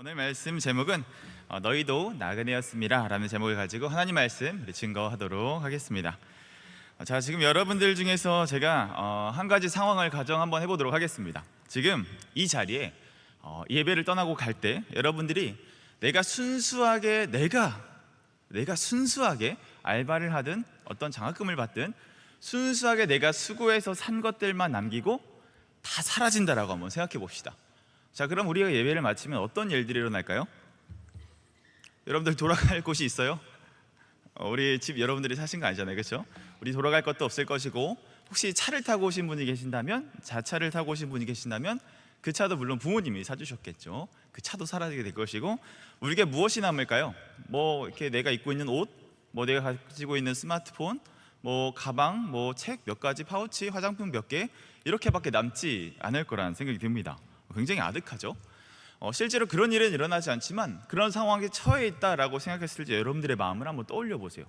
오늘 말씀 제목은 너희도 나그네였음이라 라는 제목을 가지고 하나님 말씀 증거하도록 하겠습니다. 자, 지금 여러분들 중에서 제가 한 가지 상황을 가정 한번 해보도록 하겠습니다. 지금 이 자리에 예배를 떠나고 갈 때 여러분들이 내가 순수하게 알바를 하든 어떤 장학금을 받든 순수하게 내가 수고해서 산 것들만 남기고 다 사라진다라고 한번 생각해 봅시다. 자, 그럼 우리가 예배를 마치면 어떤 일들이 일어날까요? 여러분들 돌아갈 곳이 있어요? 우리 집 여러분들이 사신 거 아니잖아요, 그렇죠? 우리 돌아갈 것도 없을 것이고, 혹시 차를 타고 오신 분이 계신다면, 자차를 타고 오신 분이 계신다면 그 차도 물론 부모님이 사주셨겠죠. 그 차도 사라지게 될 것이고, 우리에게 무엇이 남을까요? 뭐 이렇게 내가 입고 있는 옷, 뭐 내가 가지고 있는 스마트폰, 뭐 가방, 뭐 책 몇 가지, 파우치, 화장품 몇 개, 이렇게밖에 남지 않을 거라는 생각이 듭니다. 굉장히 아득하죠. 실제로 그런 일은 일어나지 않지만 그런 상황에 처해 있다라고 생각했을 때 여러분들의 마음을 한번 떠올려 보세요.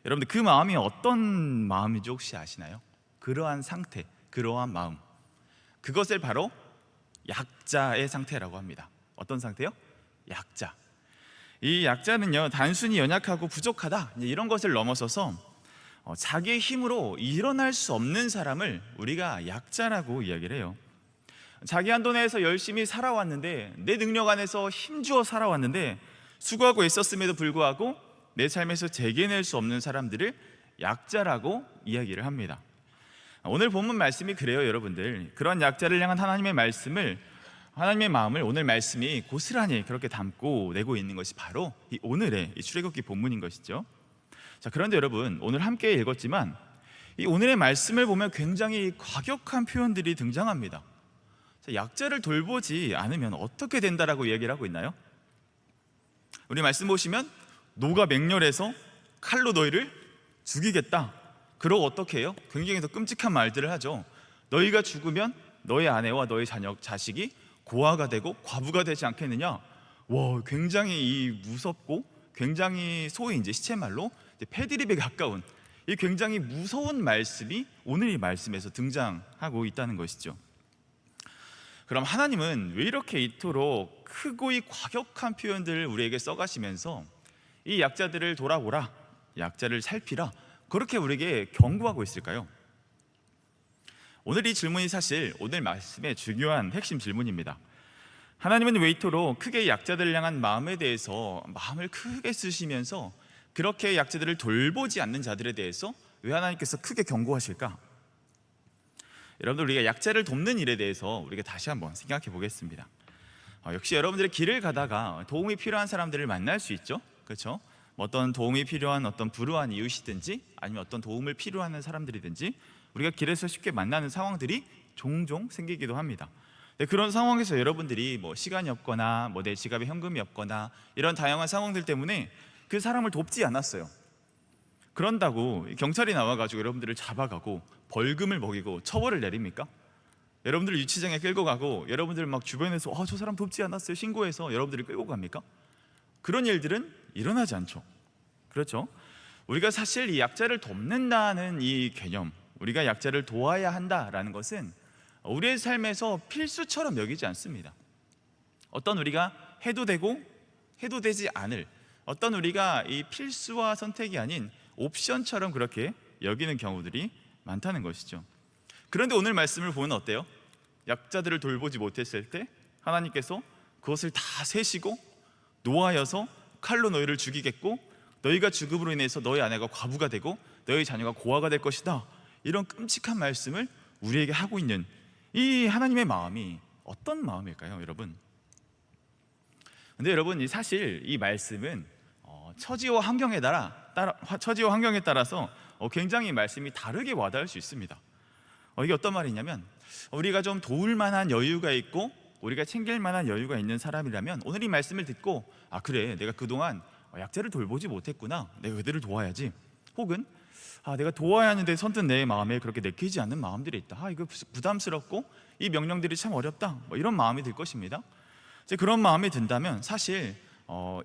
여러분들 그 마음이 어떤 마음인지 혹시 아시나요? 그러한 상태, 그러한 마음, 그것을 바로 약자의 상태라고 합니다. 어떤 상태요? 약자. 이 약자는요, 단순히 연약하고 부족하다 이런 것을 넘어서서 자기의 힘으로 일어날 수 없는 사람을 우리가 약자라고 이야기를 해요. 자기 한도 내에서 열심히 살아왔는데, 내 능력 안에서 힘주어 살아왔는데 수고하고 있었음에도 불구하고 내 삶에서 재개낼 수 없는 사람들을 약자라고 이야기를 합니다. 오늘 본문 말씀이 그래요, 여러분들. 그런 약자를 향한 하나님의 마음을 오늘 말씀이 고스란히 그렇게 담고 내고 있는 것이 바로 이 오늘의 이 출애굽기 본문인 것이죠. 자, 그런데 여러분, 오늘 함께 읽었지만 이 오늘의 말씀을 보면 굉장히 과격한 표현들이 등장합니다. 약자를 돌보지 않으면 어떻게 된다라고 얘기를 하고 있나요? 우리 말씀 보시면 노가 맹렬해서 칼로 너희를 죽이겠다. 그러고 어떻게 해요? 굉장히 더 끔찍한 말들을 하죠. 너희가 죽으면 너희 아내와 너희 자식이 고아가 되고 과부가 되지 않겠느냐. 와, 굉장히 무섭고 굉장히 소위 이제 시체말로 패드립에 가까운 이 굉장히 무서운 말씀이 오늘 이 말씀에서 등장하고 있다는 것이죠. 그럼 하나님은 왜 이렇게 이토록 크고 이 과격한 표현들을 우리에게 써가시면서 이 약자들을 돌아보라, 약자를 살피라, 그렇게 우리에게 경고하고 있을까요? 오늘 이 질문이 사실 오늘 말씀의 중요한 핵심 질문입니다. 하나님은 왜 이토록 크게 약자들을 향한 마음에 대해서 마음을 크게 쓰시면서 그렇게 약자들을 돌보지 않는 자들에 대해서 왜 하나님께서 크게 경고하실까? 여러분들, 우리가 약자를 돕는 일에 대해서 우리가 다시 한번 생각해 보겠습니다. 역시 여러분들의 길을 가다가 도움이 필요한 사람들을 만날 수 있죠, 그렇죠? 어떤 도움이 필요한 어떤 불우한 이웃이든지 아니면 어떤 도움을 필요하는 사람들이든지 우리가 길에서 쉽게 만나는 상황들이 종종 생기기도 합니다. 그런 상황에서 여러분들이 뭐 시간이 없거나 뭐 내 지갑에 현금이 없거나 이런 다양한 상황들 때문에 그 사람을 돕지 않았어요. 그런다고 경찰이 나와가지고 여러분들을 잡아가고 벌금을 먹이고 처벌을 내립니까? 여러분들을 유치장에 끌고 가고 여러분들 막 주변에서 저 사람 돕지 않았어요 신고해서 여러분들을 끌고 갑니까? 그런 일들은 일어나지 않죠, 그렇죠? 우리가 사실 이 약자를 돕는다는 이 개념, 우리가 약자를 도와야 한다라는 것은 우리의 삶에서 필수처럼 여기지 않습니다. 어떤 우리가 해도 되고 해도 되지 않을, 어떤 우리가 이 필수와 선택이 아닌 옵션처럼 그렇게 여기는 경우들이 많다는 것이죠. 그런데 오늘 말씀을 보면 어때요? 약자들을 돌보지 못했을 때 하나님께서 그것을 다 세시고 노하여서 칼로 너희를 죽이겠고 너희가 죽음으로 인해서 너희 아내가 과부가 되고 너희 자녀가 고아가 될 것이다, 이런 끔찍한 말씀을 우리에게 하고 있는 이 하나님의 마음이 어떤 마음일까요, 여러분? 근데 여러분, 사실 이 말씀은 처지와 환경에 따라서 굉장히 말씀이 다르게 와닿을 수 있습니다. 이게 어떤 말이냐면, 우리가 좀 도울 만한 여유가 있고 우리가 챙길 만한 여유가 있는 사람이라면 오늘 이 말씀을 듣고 그래, 내가 그동안 약자를 돌보지 못했구나, 내가 그들을 도와야지. 혹은 내가 도와야 하는데 선뜻 내 마음에 그렇게 내키지 않는 마음들이 있다, 이거 부담스럽고 이 명령들이 참 어렵다, 이런 마음이 들 것입니다. 그런 마음이 든다면 사실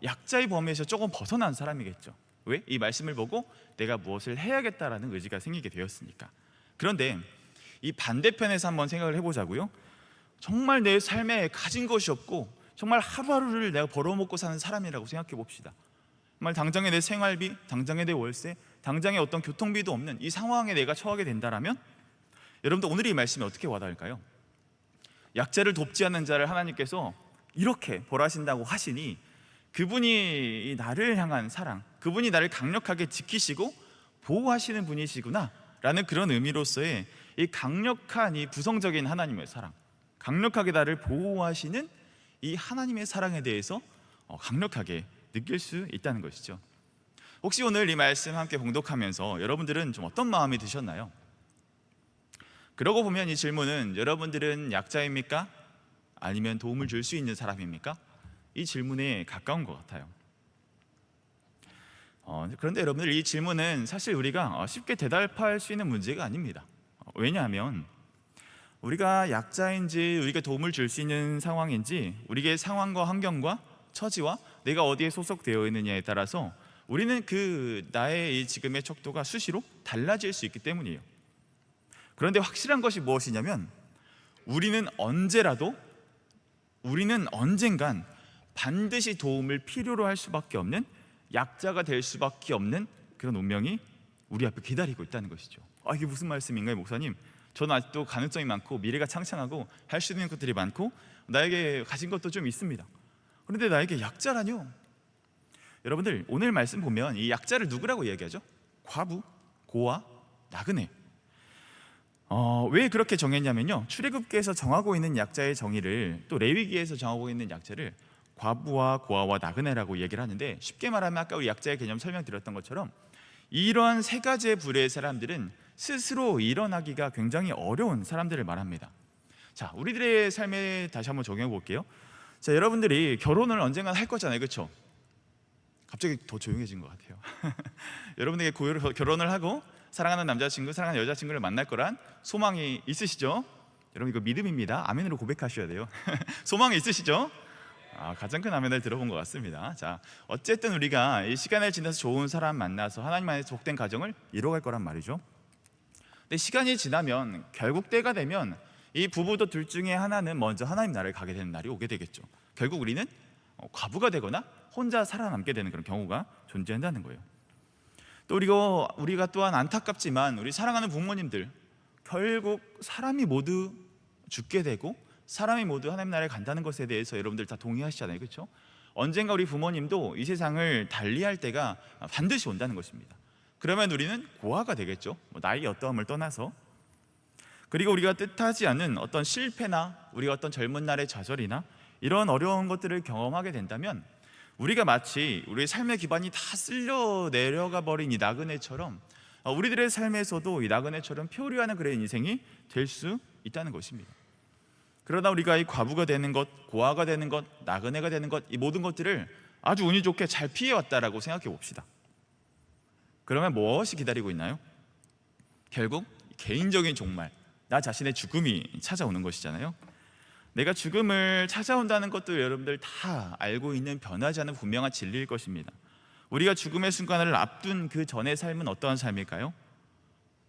약자의 범위에서 조금 벗어난 사람이겠죠. 왜? 이 말씀을 보고 내가 무엇을 해야겠다라는 의지가 생기게 되었으니까. 그런데 이 반대편에서 한번 생각을 해보자고요. 정말 내 삶에 가진 것이 없고 정말 하루하루를 내가 벌어먹고 사는 사람이라고 생각해 봅시다. 정말 당장에 내 생활비, 당장에 내 월세, 당장에 어떤 교통비도 없는 이 상황에 내가 처하게 된다면 여러분들 오늘 이 말씀이 어떻게 와닿을까요? 약자를 돕지 않는 자를 하나님께서 이렇게 벌하신다고 하시니 그분이 나를 향한 사랑, 그분이 나를 강력하게 지키시고 보호하시는 분이시구나 라는 그런 의미로서의 이 강력한 이 부성적인 하나님의 사랑, 강력하게 나를 보호하시는 이 하나님의 사랑에 대해서 강력하게 느낄 수 있다는 것이죠. 혹시 오늘 이 말씀 함께 봉독하면서 여러분들은 좀 어떤 마음이 드셨나요? 그러고 보면 이 질문은 여러분들은 약자입니까? 아니면 도움을 줄 수 있는 사람입니까? 이 질문에 가까운 것 같아요. 그런데 여러분들, 이 질문은 사실 우리가 쉽게 대답할 수 있는 문제가 아닙니다. 왜냐하면 우리가 약자인지 우리가 도움을 줄 수 있는 상황인지 우리의 상황과 환경과 처지와 내가 어디에 소속되어 있느냐에 따라서 우리는 나의 이 지금의 척도가 수시로 달라질 수 있기 때문이에요. 그런데 확실한 것이 무엇이냐면 우리는 언젠간 반드시 도움을 필요로 할 수밖에 없는 약자가 될 수밖에 없는 그런 운명이 우리 앞에 기다리고 있다는 것이죠. 이게 무슨 말씀인가요, 목사님? 저는 아직도 가능성이 많고 미래가 창창하고 할 수 있는 것들이 많고 나에게 가진 것도 좀 있습니다. 그런데 나에게 약자라뇨? 여러분들, 오늘 말씀 보면 이 약자를 누구라고 이야기하죠? 과부, 고아, 나그네. 왜 그렇게 정했냐면요, 출애굽기에서 정하고 있는 약자의 정의를 또 레위기에서 정하고 있는 약자를 과부와 고아와 나그네라고 얘기를 하는데, 쉽게 말하면 아까 우리 약자의 개념 설명드렸던 것처럼 이러한 세 가지의 부류의 사람들은 스스로 일어나기가 굉장히 어려운 사람들을 말합니다. 자, 우리들의 삶에 다시 한번 적용해 볼게요. 자, 여러분들이 결혼을 언젠가 할 거잖아요, 그렇죠? 갑자기 더 조용해진 것 같아요. 여러분에게 결혼을 하고 사랑하는 남자친구, 사랑하는 여자친구를 만날 거란 소망이 있으시죠? 여러분, 이거 믿음입니다. 아멘으로 고백하셔야 돼요. 소망이 있으시죠? 가장 큰 아멘을 들어본 것 같습니다. 자, 어쨌든 우리가 이 시간을 지나서 좋은 사람 만나서 하나님 안에서 복된 가정을 이뤄갈 거란 말이죠. 근데 시간이 지나면 결국 때가 되면 이 부부도 둘 중에 하나는 먼저 하나님 나라를 가게 되는 날이 오게 되겠죠. 결국 우리는 과부가 되거나 혼자 살아남게 되는 그런 경우가 존재한다는 거예요. 또 우리가 또한 안타깝지만 우리 사랑하는 부모님들, 결국 사람이 모두 죽게 되고 사람이 모두 하나님 나라에 간다는 것에 대해서 여러분들 다 동의하시잖아요, 그렇죠? 언젠가 우리 부모님도 이 세상을 달리할 때가 반드시 온다는 것입니다. 그러면 우리는 고아가 되겠죠. 나이의 어떠함을 떠나서. 그리고 우리가 뜻하지 않은 어떤 실패나 우리가 어떤 젊은 날의 좌절이나 이런 어려운 것들을 경험하게 된다면 우리가 마치 우리의 삶의 기반이 다 쓸려 내려가 버린 이 나그네처럼 우리들의 삶에서도 이 나그네처럼 표류하는 그런 인생이 될 수 있다는 것입니다. 그러나 우리가 이 과부가 되는 것, 고아가 되는 것, 나그네가 되는 것, 이 모든 것들을 아주 운이 좋게 잘 피해왔다라고 생각해 봅시다. 그러면 무엇이 기다리고 있나요? 결국 개인적인 종말, 나 자신의 죽음이 찾아오는 것이잖아요. 내가 죽음을 찾아온다는 것도 여러분들 다 알고 있는 변하지 않은 분명한 진리일 것입니다. 우리가 죽음의 순간을 앞둔 그 전의 삶은 어떠한 삶일까요?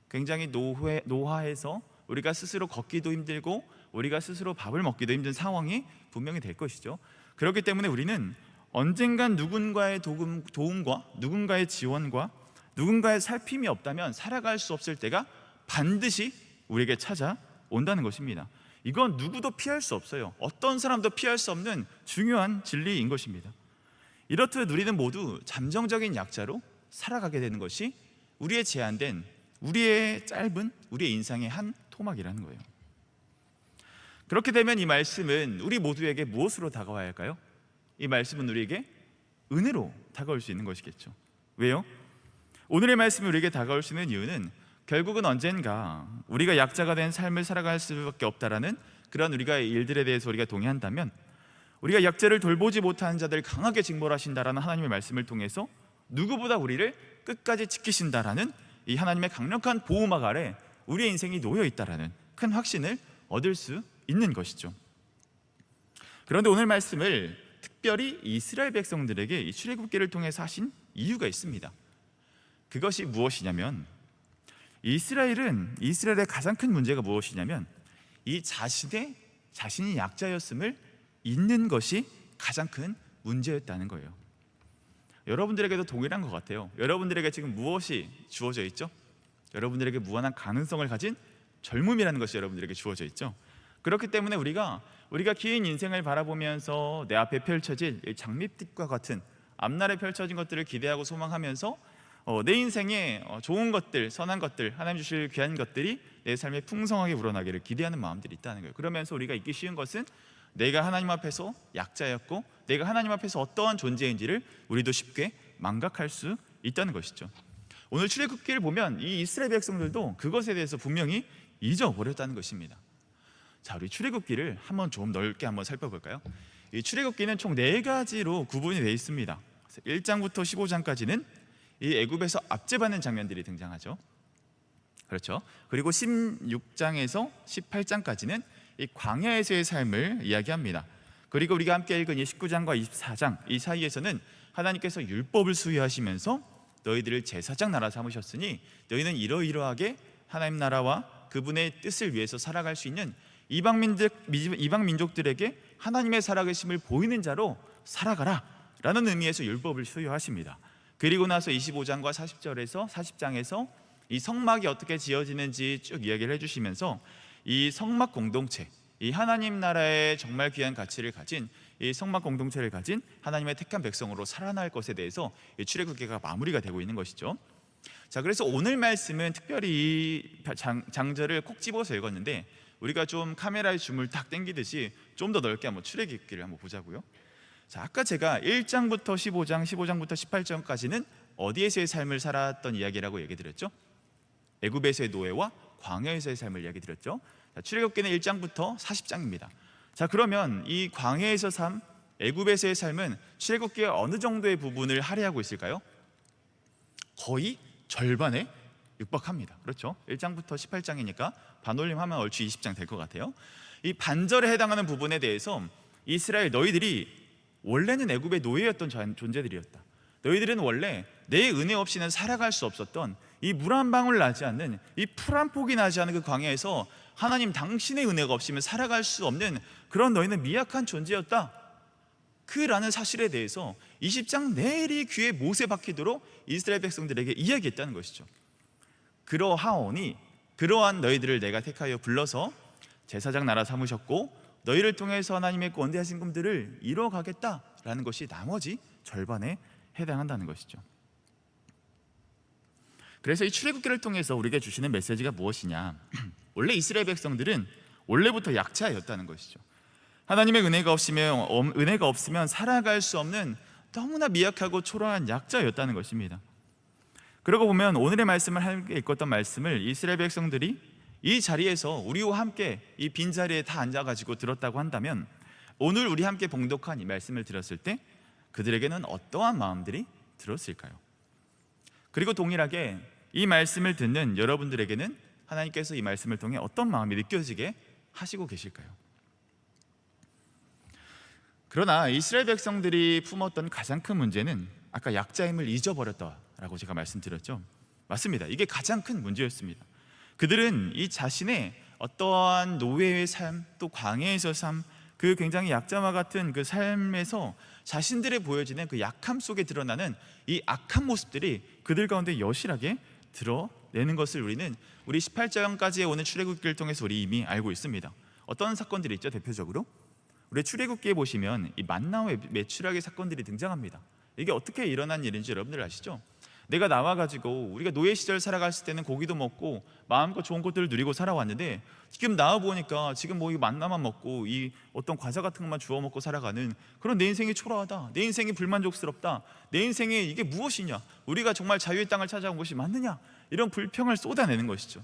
굉장히 노화해서 우리가 스스로 걷기도 힘들고 우리가 스스로 밥을 먹기도 힘든 상황이 분명히 될 것이죠. 그렇기 때문에 우리는 언젠간 누군가의 도움과 누군가의 지원과 누군가의 살핌이 없다면 살아갈 수 없을 때가 반드시 우리에게 찾아온다는 것입니다. 이건 누구도 피할 수 없어요. 어떤 사람도 피할 수 없는 중요한 진리인 것입니다. 이렇듯 우리는 모두 잠정적인 약자로 살아가게 되는 것이 우리의 제한된, 우리의 짧은, 우리의 인생의 한 토막이라는 거예요. 그렇게 되면 이 말씀은 우리 모두에게 무엇으로 다가와야 할까요? 이 말씀은 우리에게 은혜로 다가올 수 있는 것이겠죠. 왜요? 오늘의 말씀이 우리에게 다가올 수 있는 이유는 결국은 언젠가 우리가 약자가 된 삶을 살아갈 수밖에 없다라는 그런 우리가 일들에 대해서 우리가 동의한다면 우리가 약자를 돌보지 못하는 자들을 강하게 징벌하신다라는 하나님의 말씀을 통해서 누구보다 우리를 끝까지 지키신다라는 이 하나님의 강력한 보호막 아래 우리의 인생이 놓여 있다라는 큰 확신을 얻을 수 있는 것이죠. 그런데 오늘 말씀을 특별히 이스라엘 백성들에게 이 출애굽기를 통해서 하신 이유가 있습니다. 그것이 무엇이냐면 이스라엘의 가장 큰 문제가 무엇이냐면 이 자신이 약자였음을 잊는 것이 가장 큰 문제였다는 거예요. 여러분들에게도 동일한 것 같아요. 여러분들에게 지금 무엇이 주어져 있죠? 여러분들에게 무한한 가능성을 가진 젊음이라는 것이 여러분들에게 주어져 있죠. 그렇기 때문에 우리가 긴 인생을 바라보면서 내 앞에 펼쳐질 장밋빛과 같은 앞날에 펼쳐진 것들을 기대하고 소망하면서 내 인생에 좋은 것들, 선한 것들, 하나님 주실 귀한 것들이 내 삶에 풍성하게 우러나기를 기대하는 마음들이 있다는 거예요. 그러면서 우리가 잊기 쉬운 것은 내가 하나님 앞에서 약자였고 내가 하나님 앞에서 어떠한 존재인지를 우리도 쉽게 망각할 수 있다는 것이죠. 오늘 출애굽기를 보면 이 이스라엘 백성들도 그것에 대해서 분명히 잊어버렸다는 것입니다. 자, 우리 출애굽기를 한번 좀 넓게 한번 살펴볼까요? 이 출애굽기는 총 4가지로 구분이 되어 있습니다. 1장부터 15장까지는 이 애굽에서 압제받는 장면들이 등장하죠. 그렇죠. 그리고 16장에서 18장까지는 이 광야에서의 삶을 이야기합니다. 그리고 우리가 함께 읽은 이 19장과 24장 이 사이에서는 하나님께서 율법을 수여하시면서 너희들을 제사장 나라 삼으셨으니 너희는 이러이러하게 하나님 나라와 그분의 뜻을 위해서 살아갈 수 있는 이방 민족들에게 하나님의 살아계심을 보이는 자로 살아가라 라는 의미에서 율법을 수여하십니다. 그리고 나서 25장과 40절에서 40장에서 이 성막이 어떻게 지어지는지 쭉 이야기를 해주시면서 이 성막 공동체, 이 하나님 나라의 정말 귀한 가치를 가진 이 성막 공동체를 가진 하나님의 택한 백성으로 살아날 것에 대해서 출애굽기가 마무리가 되고 있는 것이죠. 자, 그래서 오늘 말씀은 특별히 이 장절을 콕 집어서 읽었는데 우리가 좀 카메라의 줌을 딱 당기듯이 좀 더 넓게 한번 출애굽기를 한번 보자고요. 자, 아까 제가 1장부터 15장, 15장부터 18장까지는 어디에서의 삶을 살았던 이야기라고 얘기 드렸죠? 애굽에서의 노예와 광야에서의 삶을 이야기 드렸죠. 자, 출애굽기는 1장부터 40장입니다. 자, 그러면 이 광야에서 삶, 애굽에서의 삶은 출애굽기의 어느 정도의 부분을 할애하고 있을까요? 거의 절반에 육박합니다. 그렇죠? 1장부터 18장이니까 반올림하면 얼추 20장 될 것 같아요. 이 반절에 해당하는 부분에 대해서 이스라엘 너희들이 원래는 애굽의 노예였던 존재들이었다. 너희들은 원래 내 은혜 없이는 살아갈 수 없었던 이 물 한 방울 나지 않는 이 풀 한 폭이 나지 않는 그 광야에서 하나님 당신의 은혜가 없이면 살아갈 수 없는 그런 너희는 미약한 존재였다. 그라는 사실에 대해서 20장 내리 귀에 못에 박히도록 이스라엘 백성들에게 이야기했다는 것이죠. 그러하오니 그러한 너희들을 내가 택하여 불러서 제사장 나라 삼으셨고 너희를 통해서 하나님의 권대하신 꿈들을 이뤄가겠다라는 것이 나머지 절반에 해당한다는 것이죠. 그래서 이 출애굽기를 통해서 우리에게 주시는 메시지가 무엇이냐? 원래 이스라엘 백성들은 원래부터 약자였다는 것이죠. 하나님의 은혜가 없으면 살아갈 수 없는 너무나 미약하고 초라한 약자였다는 것입니다. 그러고 보면 오늘의 말씀을 함께 읽었던 말씀을 이스라엘 백성들이 이 자리에서 우리와 함께 이 빈자리에 다 앉아가지고 들었다고 한다면 오늘 우리 함께 봉독한 이 말씀을 들었을 때 그들에게는 어떠한 마음들이 들었을까요? 그리고 동일하게 이 말씀을 듣는 여러분들에게는 하나님께서 이 말씀을 통해 어떤 마음이 느껴지게 하시고 계실까요? 그러나 이스라엘 백성들이 품었던 가장 큰 문제는 아까 약자임을 잊어버렸다라고 제가 말씀드렸죠. 맞습니다. 이게 가장 큰 문제였습니다. 그들은 이 자신의 어떠한 노예의 삶, 또 광야에서 삶, 그 굉장히 약자와 같은 그 삶에서 자신들의 보여지는 그 약함 속에 드러나는 이 악한 모습들이 그들 가운데 여실하게 드러내는 것을 우리 18장까지의 오늘 출애굽기를 통해서 우리 이미 알고 있습니다. 어떤 사건들이 있죠? 대표적으로 우리 출애굽기에 보시면 이 만나와 메추라기 사건들이 등장합니다. 이게 어떻게 일어난 일인지 여러분들 아시죠? 내가 나와가지고 우리가 노예 시절 살아갔을 때는 고기도 먹고 마음껏 좋은 것들을 누리고 살아왔는데 지금 나와보니까 지금 뭐 이 만나만 먹고 이 어떤 과자 같은 것만 주워 먹고 살아가는 그런 내 인생이 초라하다, 내 인생이 불만족스럽다, 내 인생에 이게 무엇이냐, 우리가 정말 자유의 땅을 찾아온 것이 맞느냐, 이런 불평을 쏟아내는 것이죠.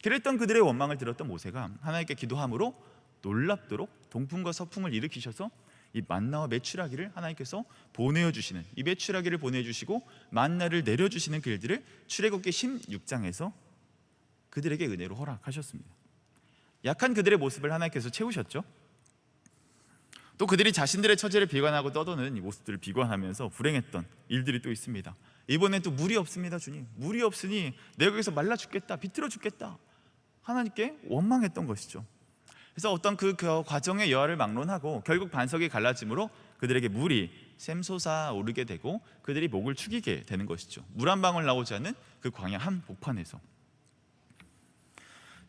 그랬던 그들의 원망을 들었던 모세가 하나님께 기도함으로 놀랍도록 동풍과 서풍을 일으키셔서 이 만나와 메추라기를 하나님께서 보내주시는, 이 메추라기를 보내주시고 만나를 내려주시는 그 일들을 출애굽기 16장에서 그들에게 은혜로 허락하셨습니다. 약한 그들의 모습을 하나님께서 채우셨죠. 또 그들이 자신들의 처지를 비관하고 떠도는 이 모습들을 비관하면서 불행했던 일들이 또 있습니다. 이번엔 또 물이 없습니다. 주님, 물이 없으니 내가 여기서 말라 죽겠다, 비틀어 죽겠다, 하나님께 원망했던 것이죠. 그래서 어떤 그 과정의 여하를 막론하고 결국 반석이 갈라짐으로 그들에게 물이 샘솟아 오르게 되고 그들이 목을 축이게 되는 것이죠. 물 한 방울 나오지 않은 그 광야 한복판에서.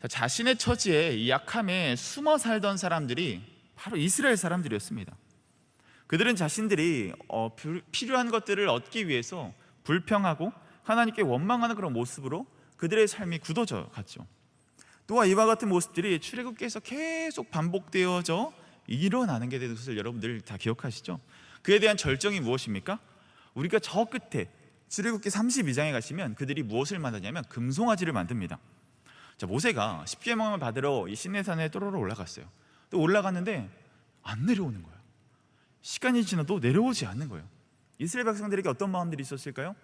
자신의 처지에 이 약함에 숨어 살던 사람들이 바로 이스라엘 사람들이었습니다. 그들은 자신들이 필요한 것들을 얻기 위해서 불평하고 하나님께 원망하는 그런 모습으로 그들의 삶이 굳어져 갔죠. 또한 이와 같은 모습들이 출애굽기에서 계속 반복되어져 일어나는 게 되는 것을 여러분들 다 기억하시죠? 그에 대한 절정이 무엇입니까? 우리가 저 끝에 출애굽기 32장에 가시면 그들이 무엇을 만드냐면 금송아지를 만듭니다. 자, 모세가 십계명을 받으러 이 시내산에 또로로 올라갔어요. 또 올라갔는데 안 내려오는 거예요. 시간이 지나도 내려오지 않는 거예요. 이스라엘 백성들에게 어떤 마음들이 있었을까요?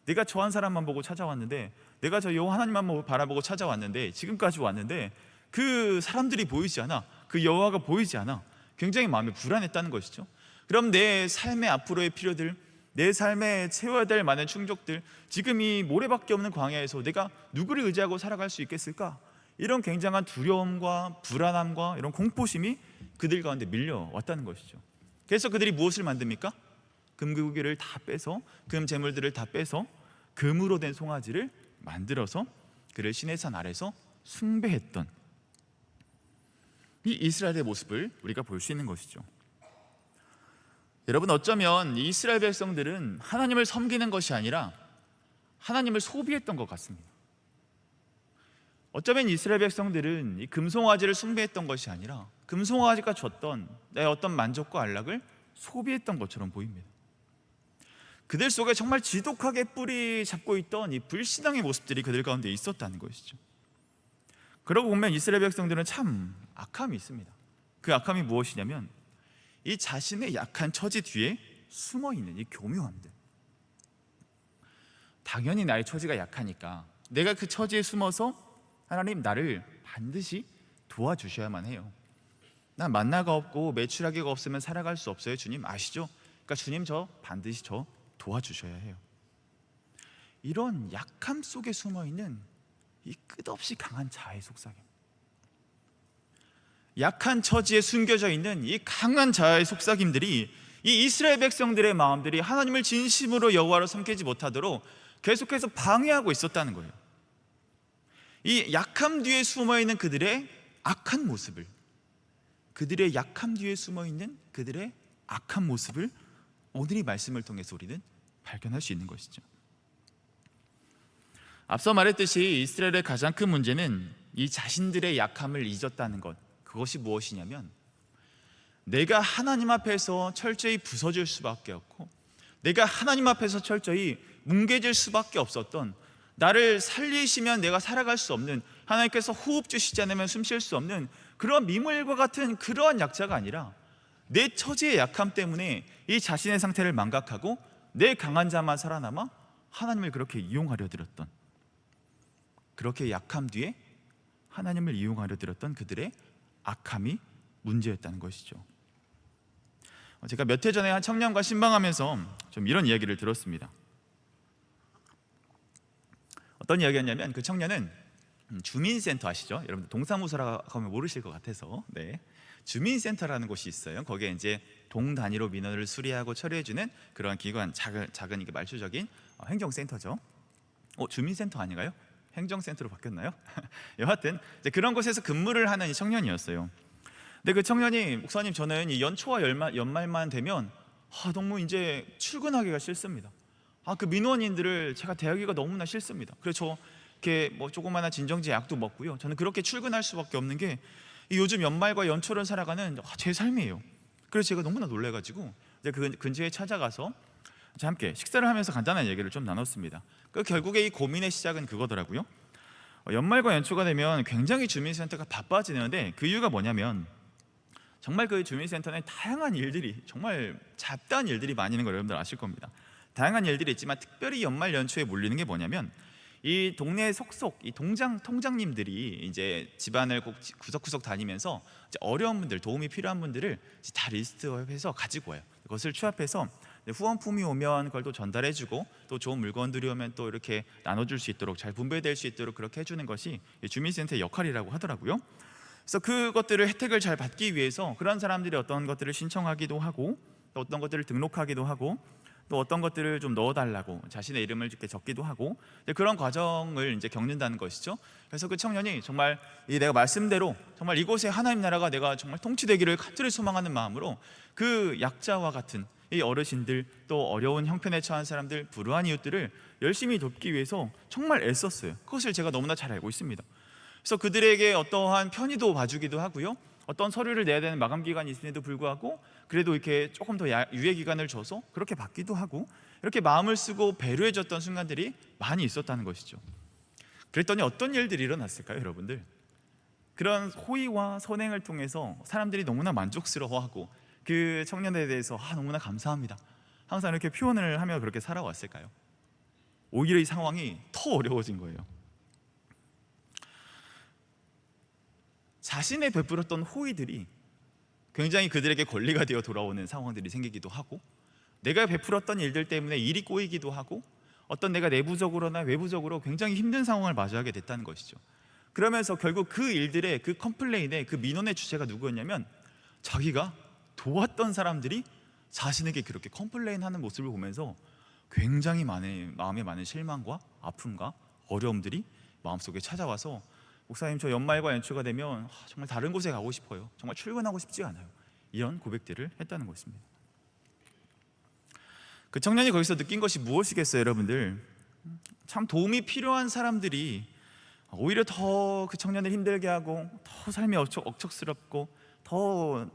내가 저 한 사람만 보고 찾아왔는데, 내가 저 여호와 하나님만 바라보고 찾아왔는데, 지금까지 왔는데 그 사람들이 보이지 않아, 그 여호와가 보이지 않아. 굉장히 마음이 불안했다는 것이죠. 그럼 내 삶의 앞으로의 필요들, 내 삶에 채워야 될 많은 충족들, 지금 이 모래밖에 없는 광야에서 내가 누구를 의지하고 살아갈 수 있겠을까? 이런 굉장한 두려움과 불안함과 이런 공포심이 그들 가운데 밀려왔다는 것이죠. 그래서 그들이 무엇을 만듭니까? 금고기를 다 빼서, 금 제물들을 다 빼서 금으로 된 송아지를 만들어서 그를 시내산 아래서 숭배했던 이 이스라엘의 모습을 우리가 볼 수 있는 것이죠. 여러분, 어쩌면 이 이스라엘 백성들은 하나님을 섬기는 것이 아니라 하나님을 소비했던 것 같습니다. 어쩌면 이스라엘 백성들은 이 금송아지를 숭배했던 것이 아니라 금송아지가 줬던 내 어떤 만족과 안락을 소비했던 것처럼 보입니다. 그들 속에 정말 지독하게 뿌리 잡고 있던 이 불신앙의 모습들이 그들 가운데 있었다는 것이죠. 그러고 보면 이스라엘 백성들은 참 악함이 있습니다. 그 악함이 무엇이냐면 이 자신의 약한 처지 뒤에 숨어있는 이 교묘함들. 당연히 나의 처지가 약하니까 내가 그 처지에 숨어서 하나님, 나를 반드시 도와주셔야만 해요. 난 만나가 없고 메추라기가 없으면 살아갈 수 없어요. 주님 아시죠? 그러니까 주님, 반드시 저 도와주셔야 해요. 이런 약함 속에 숨어있는 이 끝없이 강한 자아의 속삭임, 약한 처지에 숨겨져 있는 이 강한 자아의 속삭임들이 이 이스라엘 백성들의 마음들이 하나님을 진심으로 여호와로 섬기지 못하도록 계속해서 방해하고 있었다는 거예요. 이 약함 뒤에 숨어있는 그들의 악한 모습을, 그들의 약함 뒤에 숨어있는 그들의 악한 모습을 오늘 이 말씀을 통해서 우리는 발견할 수 있는 것이죠. 앞서 말했듯이 이스라엘의 가장 큰 문제는 이 자신들의 약함을 잊었다는 것, 그것이 무엇이냐면 내가 하나님 앞에서 철저히 부서질 수밖에 없고 내가 하나님 앞에서 철저히 뭉개질 수밖에 없었던, 나를 살리시면 내가 살아갈 수 없는, 하나님께서 호흡 주시지 않으면 숨 쉴 수 없는 그런 미물과 같은 그러한 약자가 아니라 내 처지의 약함 때문에 이 자신의 상태를 망각하고 내 강한 자만 살아남아 하나님을 그렇게 이용하려 들었던, 그렇게 약함 뒤에 하나님을 이용하려 들었던 그들의 악함이 문제였다는 것이죠. 제가 몇 해 전에 한 청년과 신방하면서 좀 이런 이야기를 들었습니다. 어떤 이야기였냐면 그 청년은 주민센터 아시죠? 여러분들 동사무소라고 하면 모르실 것 같아서, 네, 주민센터라는 곳이 있어요. 거기에 이제 동 단위로 민원을 수리하고 처리해주는 그런 기관, 작은 이게 말초적인 행정센터죠. 주민센터 아닌가요? 행정센터로 바뀌었나요? 여하튼 이제 그런 곳에서 근무를 하는 이 청년이었어요. 근데 그 청년이, 목사님, 저는 이 연초와 연말만 되면 너무 이제 출근하기가 싫습니다. 그 민원인들을 제가 대하기가 너무나 싫습니다. 그래서 이렇게 뭐 조그마한 진정제 약도 먹고요. 저는 그렇게 출근할 수밖에 없는 게 요즘 연말과 연초를 살아가는 제 삶이에요. 그래서 제가 너무나 놀래가지고 이제 그 근처에 찾아가서 함께 식사를 하면서 간단한 얘기를 좀 나눴습니다. 결국에 이 고민의 시작은 그거더라고요. 연말과 연초가 되면 굉장히 주민센터가 바빠지는데 그 이유가 뭐냐면 정말 그 주민센터는 다양한 일들이, 정말 잡다한 일들이 많이 있는 걸 여러분들 아실 겁니다. 다양한 일들이 있지만 특별히 연말 연초에 몰리는 게 뭐냐면 이 동네 속속 이 통장님들이 이제 집안을 꼭 구석구석 다니면서 이제 어려운 분들, 도움이 필요한 분들을 다 리스트업해서 가지고 와요. 그것을 취합해서 후원품이 오면 그걸 또 전달해주고, 또 좋은 물건들이 오면 또 이렇게 나눠줄 수 있도록, 잘 분배될 수 있도록 그렇게 해주는 것이 주민센터의 역할이라고 하더라고요. 그래서 그것들을 혜택을 잘 받기 위해서 그런 사람들이 어떤 것들을 신청하기도 하고, 또 어떤 것들을 등록하기도 하고, 또 어떤 것들을 좀 넣어달라고 자신의 이름을 이렇게 적기도 하고, 그런 과정을 이제 겪는다는 것이죠. 그래서 그 청년이 정말 이 내가 말씀대로 정말 이곳에 하나님 나라가 내가 정말 통치되기를 간절히 소망하는 마음으로 그 약자와 같은 이 어르신들, 또 어려운 형편에 처한 사람들, 불우한 이웃들을 열심히 돕기 위해서 정말 애썼어요. 그것을 제가 너무나 잘 알고 있습니다. 그래서 그들에게 어떠한 편의도 봐주기도 하고요, 어떤 서류를 내야 되는 마감 기간이 있음에도 불구하고 그래도 이렇게 조금 더 유예 기간을 줘서 그렇게 받기도 하고, 이렇게 마음을 쓰고 배려해 줬던 순간들이 많이 있었다는 것이죠. 그랬더니 어떤 일들이 일어났을까요, 여러분들? 그런 호의와 선행을 통해서 사람들이 너무나 만족스러워하고 그 청년에 대해서 너무나 감사합니다, 항상 이렇게 표현을 하며 그렇게 살아왔을까요? 오히려 이 상황이 더 어려워진 거예요. 자신의 베풀었던 호의들이 굉장히 그들에게 권리가 되어 돌아오는 상황들이 생기기도 하고, 내가 베풀었던 일들 때문에 일이 꼬이기도 하고, 어떤 내가 내부적으로나 외부적으로 굉장히 힘든 상황을 마주하게 됐다는 것이죠. 그러면서 결국 그 일들의 그 컴플레인의 그 민원의 주체가 누구였냐면, 자기가 도왔던 사람들이 자신에게 그렇게 컴플레인하는 모습을 보면서 굉장히 마음에 많은 실망과 아픔과 어려움들이 마음속에 찾아와서, 목사님, 저 연말과 연초가 되면 정말 다른 곳에 가고 싶어요, 정말 출근하고 싶지 않아요, 이런 고백들을 했다는 것입니다. 그 청년이 거기서 느낀 것이 무엇이겠어요, 여러분들? 참 도움이 필요한 사람들이 오히려 더 그 청년을 힘들게 하고, 더 삶이 억척스럽고, 더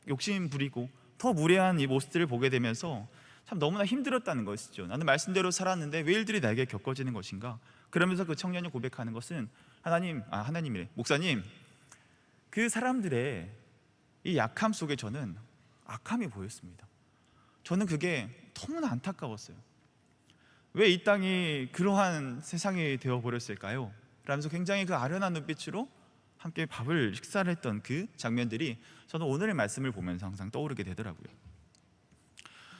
욕심 부리고, 더 무례한 이 모습들을 보게 되면서 참 너무나 힘들었다는 것이죠. 나는 말씀대로 살았는데 왜 일들이 나에게 겪어지는 것인가? 그러면서 그 청년이 고백하는 것은, 하나님이래, 목사님, 그 사람들의 이 약함 속에 저는 악함이 보였습니다. 저는 그게 너무나 안타까웠어요. 왜 이 땅이 그러한 세상이 되어버렸을까요? 라면서 굉장히 그 아련한 눈빛으로 함께 식사를 했던 그 장면들이 저는 오늘의 말씀을 보면서 항상 떠오르게 되더라고요.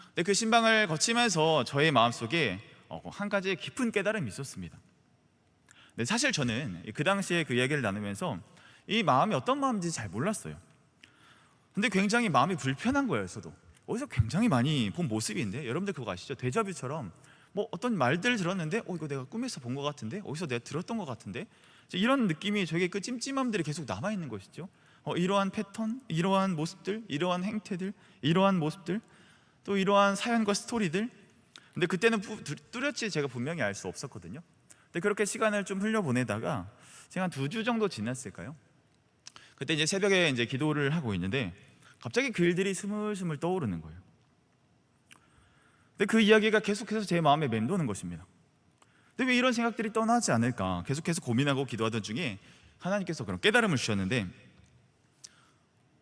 근데 그 신방을 거치면서 저의 마음속에 한 가지 깊은 깨달음이 있었습니다. 근데 사실 저는 그 당시에 그 이야기를 나누면서 이 마음이 어떤 마음인지 잘 몰랐어요. 근데 굉장히 마음이 불편한 거예요. 저도 어디서 굉장히 많이 본 모습인데, 여러분들 그거 아시죠? 데자뷰처럼 어떤 말들을 들었는데 이거 내가 꿈에서 본 것 같은데, 어디서 내가 들었던 것 같은데, 이런 느낌이 저에게 그 찜찜함들이 계속 남아있는 것이죠. 이러한 패턴, 이러한 모습들, 이러한 행태들, 이러한 모습들, 또 이러한 사연과 스토리들. 근데 그때는 뚜렷이 제가 분명히 알 수 없었거든요. 근데 그렇게 시간을 좀 흘려보내다가 제가 한 2주 정도 지났을까요? 그때 이제 새벽에 이제 기도를 하고 있는데 갑자기 그 일들이 스물스물 떠오르는 거예요. 근데 그 이야기가 계속해서 제 마음에 맴도는 것입니다. 근데 왜 이런 생각들이 떠나지 않을까 계속해서 고민하고 기도하던 중에 하나님께서 그런 깨달음을 주셨는데,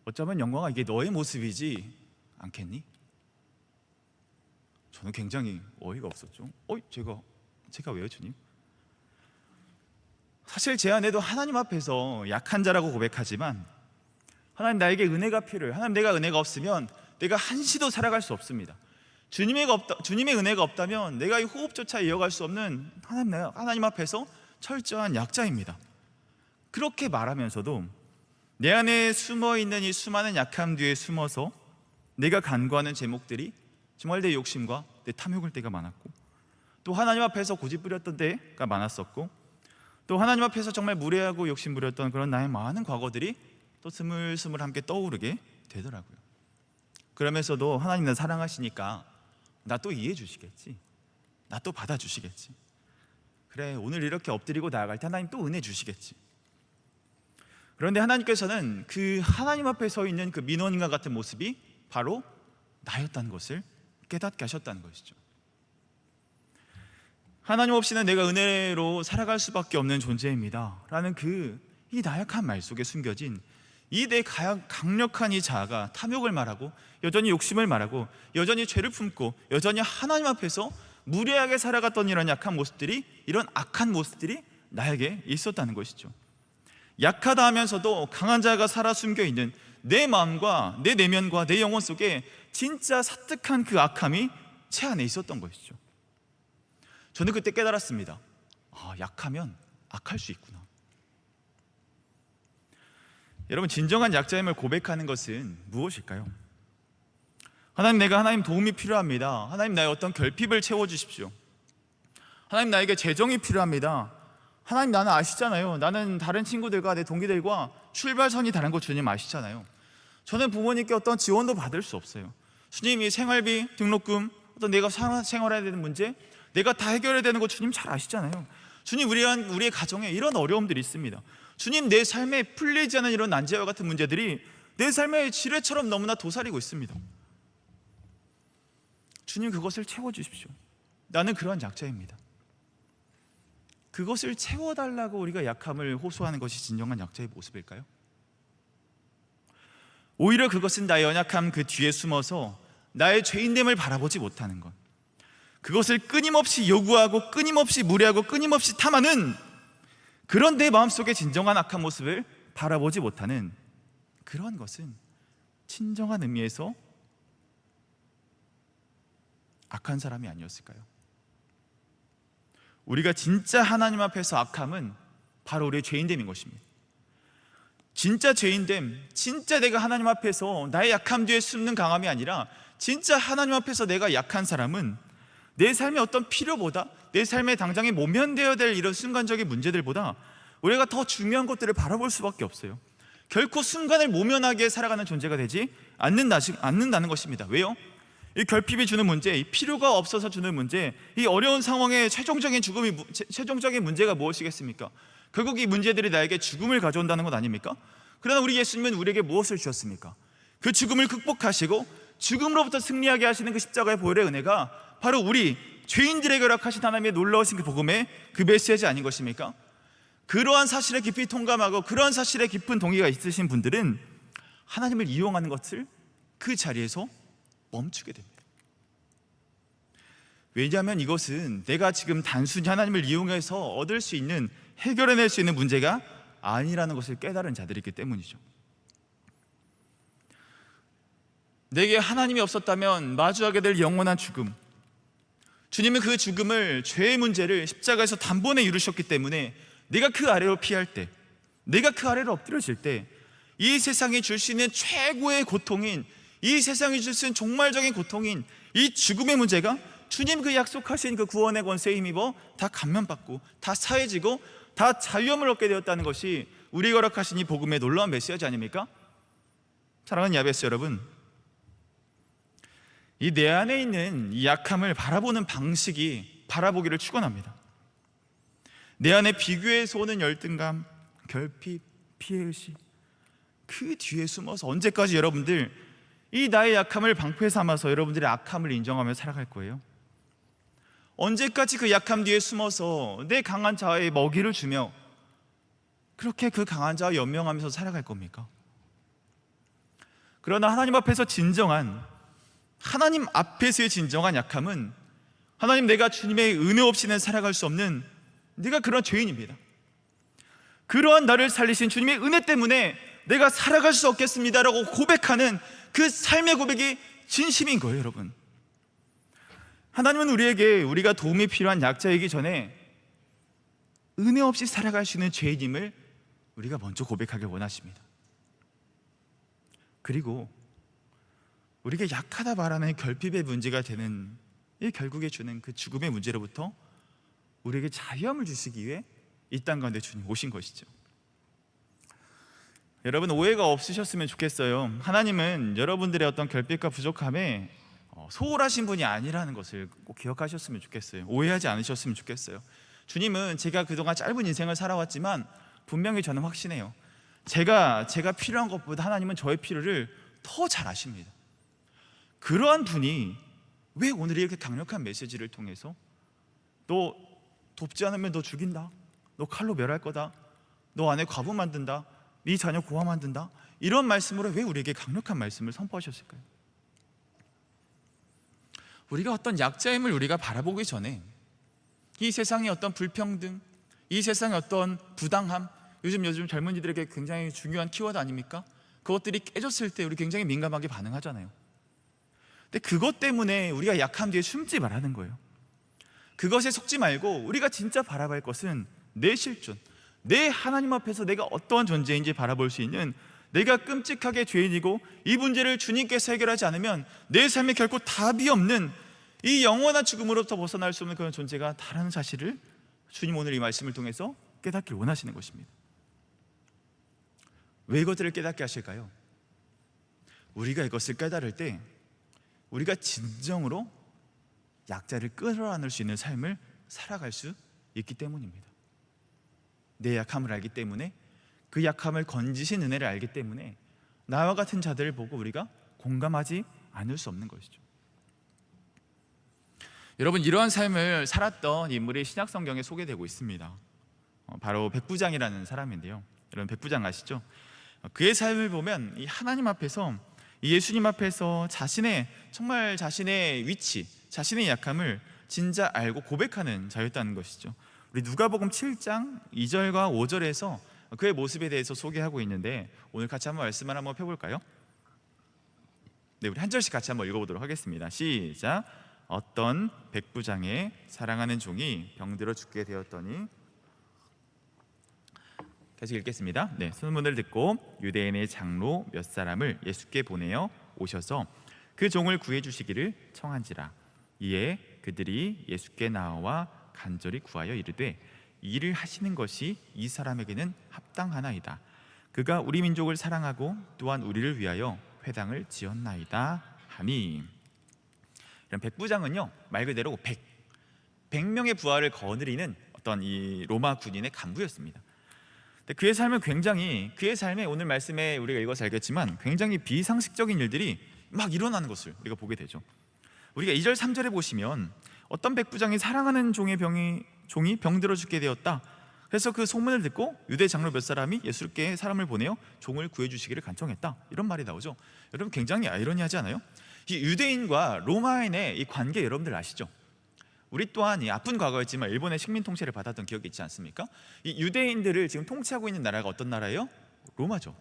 어쩌면 영광아, 이게 너의 모습이지 않겠니? 저는 굉장히 어이가 없었죠. 제가 왜요, 주님? 사실 제 안에도 하나님 앞에서 약한 자라고 고백하지만, 하나님, 나에게 은혜가 필요해요. 하나님, 내가 은혜가 없으면 내가 한시도 살아갈 수 없습니다. 주님의 은혜가 없다면 내가 이 호흡조차 이어갈 수 없는 하나님 앞에서 철저한 약자입니다. 그렇게 말하면서도 내 안에 숨어있는 이 수많은 약함 뒤에 숨어서 내가 간구하는 제목들이 정말 내 욕심과 내 탐욕일 때가 많았고, 또 하나님 앞에서 고집부렸던 때가 많았었고, 또 하나님 앞에서 정말 무례하고 욕심부렸던 그런 나의 많은 과거들이 또 스물스물 함께 떠오르게 되더라고요. 그러면서도 하나님 나 사랑하시니까 나 또 이해해 주시겠지, 나 또 받아주시겠지, 그래 오늘 이렇게 엎드리고 나아갈 때 하나님 또 은혜 주시겠지. 그런데 하나님께서는 그 하나님 앞에 서 있는 그 민원인과 같은 모습이 바로 나였다는 것을 깨닫게 하셨다는 것이죠. 하나님 없이는 내가 은혜로 살아갈 수밖에 없는 존재입니다 라는 이 나약한 말 속에 숨겨진 이 내 강력한 이 자아가 탐욕을 말하고, 여전히 욕심을 말하고, 여전히 죄를 품고, 여전히 하나님 앞에서 무례하게 살아갔던 이런 약한 모습들이, 이런 악한 모습들이 나에게 있었다는 것이죠. 약하다 하면서도 강한 자가 살아 숨겨있는 내 마음과 내 내면과 내 영혼 속에 진짜 사특한 그 악함이 제 안에 있었던 것이죠. 저는 그때 깨달았습니다. 약하면 악할 수 있구나. 여러분, 진정한 약자임을 고백하는 것은 무엇일까요? 하나님, 내가 하나님 도움이 필요합니다. 하나님, 나의 어떤 결핍을 채워주십시오. 하나님, 나에게 재정이 필요합니다. 하나님, 나는 아시잖아요. 나는 다른 친구들과 내 동기들과 출발선이 다른 거 주님 아시잖아요. 저는 부모님께 어떤 지원도 받을 수 없어요. 주님, 이 생활비, 등록금, 어떤 내가 생활해야 되는 문제, 내가 다 해결해야 되는 거 주님 잘 아시잖아요. 주님, 우리의 가정에 이런 어려움들이 있습니다. 주님, 내 삶에 풀리지 않은 이런 난제와 같은 문제들이 내 삶의 지뢰처럼 너무나 도사리고 있습니다. 주님, 그것을 채워주십시오. 나는 그러한 약자입니다. 그것을 채워달라고 우리가 약함을 호소하는 것이 진정한 약자의 모습일까요? 오히려 그것은 나의 연약함 그 뒤에 숨어서 나의 죄인됨을 바라보지 못하는 것, 그것을 끊임없이 요구하고 끊임없이 무례하고 끊임없이 탐하는 그런 내 마음속의 진정한 악한 모습을 바라보지 못하는 그런 것은 진정한 의미에서 악한 사람이 아니었을까요? 우리가 진짜 하나님 앞에서 악함은 바로 우리의 죄인됨인 것입니다. 진짜 죄인됨, 진짜 내가 하나님 앞에서 나의 약함 뒤에 숨는 강함이 아니라 진짜 하나님 앞에서 내가 약한 사람은 내 삶의 어떤 필요보다, 내 삶에 당장에 모면되어야 될 이런 순간적인 문제들보다 우리가 더 중요한 것들을 바라볼 수밖에 없어요. 결코 순간을 모면하게 살아가는 존재가 되지 않는다는 것입니다. 왜요? 이 결핍이 주는 문제, 이 필요가 없어서 주는 문제, 이 어려운 상황의 최종적인 문제가 무엇이겠습니까? 결국 이 문제들이 나에게 죽음을 가져온다는 것 아닙니까? 그러나 우리 예수님은 우리에게 무엇을 주셨습니까? 그 죽음을 극복하시고 죽음으로부터 승리하게 하시는 그 십자가의 보혈의 은혜가 바로 우리 죄인들에게 허락하신 하나님의 놀라우신 그 복음의 그 메시지 아닌 것입니까? 그러한 사실에 깊이 통감하고 그러한 사실에 깊은 동의가 있으신 분들은 하나님을 이용하는 것을 그 자리에서 멈추게 됩니다. 왜냐하면 이것은 내가 지금 단순히 하나님을 이용해서 얻을 수 있는, 해결해낼 수 있는 문제가 아니라는 것을 깨달은 자들이기 때문이죠. 내게 하나님이 없었다면 마주하게 될 영원한 죽음, 주님은 그 죽음을, 죄의 문제를 십자가에서 단번에 이루셨기 때문에 내가 그 아래로 피할 때, 내가 그 아래로 엎드려질 때 이 세상이 줄 수 있는 최고의 고통인, 이 세상이 줄 수 있는 종말적인 고통인 이 죽음의 문제가 주님 그 약속하신 그 구원의 권세에 힘입어 다 감면받고 다 사해지고 다 자유함을 얻게 되었다는 것이 우리에게 허락하신 이 복음의 놀라운 메시지 아닙니까? 사랑하는 야베스 여러분, 이 내 안에 있는 이 약함을 바라보는 방식이 바라보기를 축원합니다. 내 안에 비교에서 오는 열등감, 결핍, 피해의식, 그 뒤에 숨어서 언제까지 여러분들 이 나의 약함을 방패 삼아서 여러분들의 악함을 인정하며 살아갈 거예요? 언제까지 그 약함 뒤에 숨어서 내 강한 자아에 먹이를 주며 그렇게 그 강한 자와 연명하면서 살아갈 겁니까? 그러나 하나님 앞에서 하나님 앞에서의 진정한 약함은, 하나님, 내가 주님의 은혜 없이는 살아갈 수 없는 내가 그런 죄인입니다. 그러한 나를 살리신 주님의 은혜 때문에 내가 살아갈 수 없겠습니다라고 고백하는 그 삶의 고백이 진심인 거예요, 여러분. 하나님은 우리가 도움이 필요한 약자이기 전에 은혜 없이 살아갈 수 있는 죄인임을 우리가 먼저 고백하길 원하십니다. 그리고 우리가 약하다 말하는 결핍의 문제가 되는 이 결국에 주는 그 죽음의 문제로부터 우리에게 자유함을 주시기 위해 이 땅 가운데 주님 오신 것이죠. 여러분, 오해가 없으셨으면 좋겠어요. 하나님은 여러분들의 어떤 결핍과 부족함에 소홀하신 분이 아니라는 것을 꼭 기억하셨으면 좋겠어요. 오해하지 않으셨으면 좋겠어요. 주님은 제가 그동안 짧은 인생을 살아왔지만 분명히 저는 확신해요. 제가 필요한 것보다 하나님은 저의 필요를 더 잘 아십니다. 그러한 분이 왜 오늘 이렇게 강력한 메시지를 통해서 너 돕지 않으면 너 죽인다, 너 칼로 멸할 거다, 너 안에 과부 만든다, 네 자녀 고아 만든다, 이런 말씀으로 왜 우리에게 강력한 말씀을 선포하셨을까요? 우리가 어떤 약자임을 우리가 바라보기 전에 이 세상의 어떤 불평등, 이 세상의 어떤 부당함, 요즘 젊은이들에게 굉장히 중요한 키워드 아닙니까? 그것들이 깨졌을 때 우리 굉장히 민감하게 반응하잖아요. 근데 그것 때문에 우리가 약함 뒤에 숨지 말라는 거예요. 그것에 속지 말고 우리가 진짜 바라볼 것은 내 실존, 내 하나님 앞에서 내가 어떠한 존재인지 바라볼 수 있는 내가 끔찍하게 죄인이고 이 문제를 주님께서 해결하지 않으면 내 삶에 결코 답이 없는 이 영원한 죽음으로부터 벗어날 수 없는 그런 존재가 다라는 사실을 주님 오늘 이 말씀을 통해서 깨닫길 원하시는 것입니다. 왜 이것들을 깨닫게 하실까요? 우리가 이것을 깨달을 때 우리가 진정으로 약자를 끌어안을 수 있는 삶을 살아갈 수 있기 때문입니다. 내 약함을 알기 때문에, 그 약함을 건지신 은혜를 알기 때문에 나와 같은 자들을 보고 우리가 공감하지 않을 수 없는 것이죠. 여러분, 이러한 삶을 살았던 인물이 신약 성경에 소개되고 있습니다. 바로 백부장이라는 사람인데요. 여러분, 백부장 아시죠? 그의 삶을 보면 이 하나님 앞에서, 이 예수님 앞에서 정말 자신의 위치, 자신의 약함을 진짜 알고 고백하는 자였다는 것이죠. 우리 누가복음 7장 2절과 5절에서 그의 모습에 대해서 소개하고 있는데, 오늘 같이 한번 말씀을 한번 펴볼까요? 네, 우리 한 절씩 같이 한번 읽어보도록 하겠습니다. 시작. 어떤 백부장의 사랑하는 종이 병들어 죽게 되었더니, 계속 읽겠습니다. 네, 소문을 듣고 유대인의 장로 몇 사람을 예수께 보내어 오셔서 그 종을 구해 주시기를 청한지라. 이에 그들이 예수께 나와 간절히 구하여 이르되, 일을 하시는 것이 이 사람에게는 합당하나이다. 그가 우리 민족을 사랑하고 또한 우리를 위하여 회당을 지었나이다 하니. 이런 백부장은요, 말 그대로 100명의 부하를 거느리는 어떤 이 로마 군인의 간부였습니다. 그의 삶은 그의 삶에 오늘 말씀에 우리가 읽어서 알겠지만 굉장히 비상식적인 일들이 막 일어나는 것을 우리가 보게 되죠. 우리가 2절 3절에 보시면 어떤 백부장이 사랑하는 종이 병들어 죽게 되었다. 그래서 그 소문을 듣고 유대 장로 몇 사람이 예수께 사람을 보내어 종을 구해주시기를 간청했다, 이런 말이 나오죠. 여러분, 굉장히 아이러니하지 않아요? 이 유대인과 로마인의 이 관계 여러분들 아시죠? 우리 또한 이 아픈 과거였지만 일본의 식민 통치를 받았던 기억이 있지 않습니까? 이 유대인들을 지금 통치하고 있는 나라가 어떤 나라예요? 로마죠.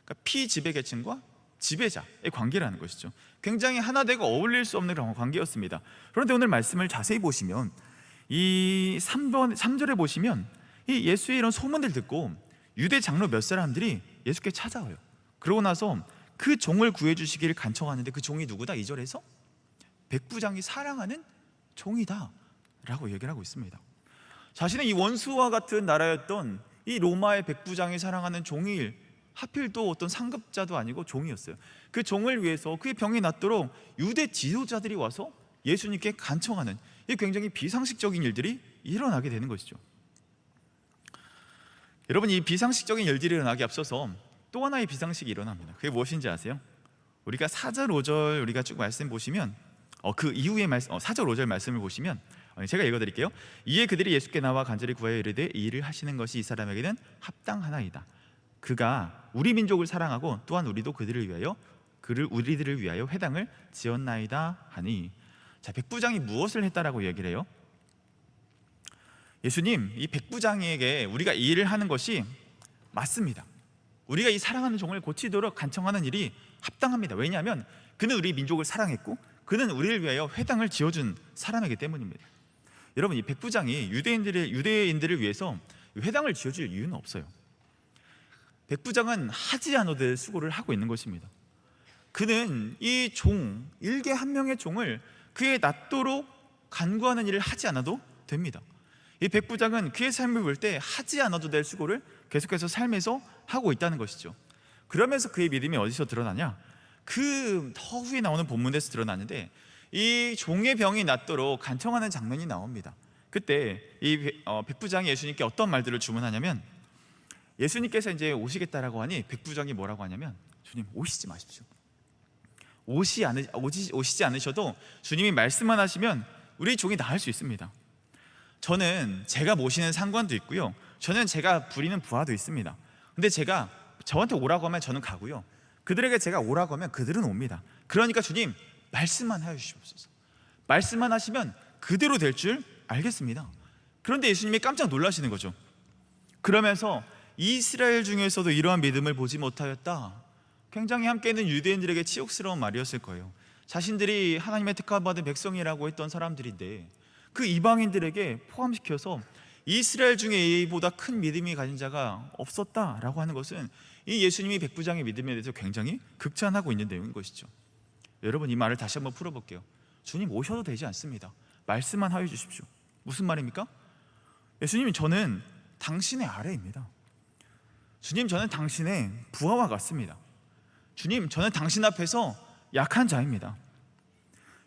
그러니까 피지배계층과 지배자의 관계라는 것이죠. 굉장히 하나 되고 어울릴 수 없는 그런 관계였습니다. 그런데 오늘 말씀을 자세히 보시면 이 3절에 보시면 이 예수의 이런 소문을 듣고 유대 장로 몇 사람들이 예수께 찾아와요. 그러고 나서 그 종을 구해주시기를 간청하는데, 그 종이 누구다? 2절에서 백부장이 사랑하는 종이다 라고 얘기를 하고 있습니다. 자신의 이 원수와 같은 나라였던 이 로마의 백부장이 사랑하는 종이 하필 또 어떤 상급자도 아니고 종이었어요. 그 종을 위해서 그의 병이 낫도록 유대 지도자들이 와서 예수님께 간청하는, 이 굉장히 비상식적인 일들이 일어나게 되는 것이죠. 여러분, 이 비상식적인 일들이 일어나기 앞서서 또 하나의 비상식이 일어납니다. 그게 무엇인지 아세요? 우리가 4절 5절 우리가 쭉 말씀 보시면 그 이후의 4절 5절 말씀을 보시면 제가 읽어드릴게요. 이에 그들이 예수께 나와 간절히 구하여 이르되, 이 일을 하시는 것이 이 사람에게는 합당하나이다. 그가 우리 민족을 사랑하고 또한 우리도 우리들을 위하여 회당을 지었나이다 하니. 자, 백부장이 무엇을 했다라고 얘기를 해요? 예수님, 이 백부장에게 우리가 이 일을 하는 것이 맞습니다. 우리가 이 사랑하는 종을 고치도록 간청하는 일이 합당합니다. 왜냐하면 그는 우리 민족을 사랑했고 그는 우리를 위하여 회당을 지어준 사람이기 때문입니다. 여러분, 이 백부장이 유대인들을 위해서 회당을 지어줄 이유는 없어요. 백부장은 하지 않아도 될 수고를 하고 있는 것입니다. 그는 이 일개 한 명의 종을 그의 낫도록 간구하는 일을 하지 않아도 됩니다. 이 백부장은 그의 삶을 볼 때 하지 않아도 될 수고를 계속해서 삶에서 하고 있다는 것이죠. 그러면서 그의 믿음이 어디서 드러나냐? 그 더 후에 나오는 본문에서 드러나는데, 이 종의 병이 낫도록 간청하는 장면이 나옵니다. 그때 이 백부장이 예수님께 어떤 말들을 주문하냐면, 예수님께서 이제 오시겠다라고 하니 백부장이 뭐라고 하냐면, 주님, 오시지 마십시오. 오시지 않으셔도 주님이 말씀만 하시면 우리 종이 나을 수 있습니다. 저는 제가 모시는 상관도 있고요, 저는 제가 부리는 부하도 있습니다. 근데 저한테 오라고 하면 저는 가고요, 그들에게 제가 오라고 하면 그들은 옵니다. 그러니까 주님, 말씀만 해주시옵소서. 말씀만 하시면 그대로 될 줄 알겠습니다. 그런데 예수님이 깜짝 놀라시는 거죠. 그러면서 이스라엘 중에서도 이러한 믿음을 보지 못하였다. 굉장히 함께 있는 유대인들에게 치욕스러운 말이었을 거예요. 자신들이 하나님의 택함받은 백성이라고 했던 사람들인데 그 이방인들에게 포함시켜서 이스라엘 중에 이보다 큰 믿음이 가진 자가 없었다라고 하는 것은 이 예수님이 백부장의 믿음에 대해서 굉장히 극찬하고 있는 내용인 것이죠. 여러분, 이 말을 다시 한번 풀어볼게요. 주님 오셔도 되지 않습니다. 말씀만 하여 주십시오. 무슨 말입니까? 예수님, 저는 당신의 아래입니다. 주님, 저는 당신의 부하와 같습니다. 주님, 저는 당신 앞에서 약한 자입니다.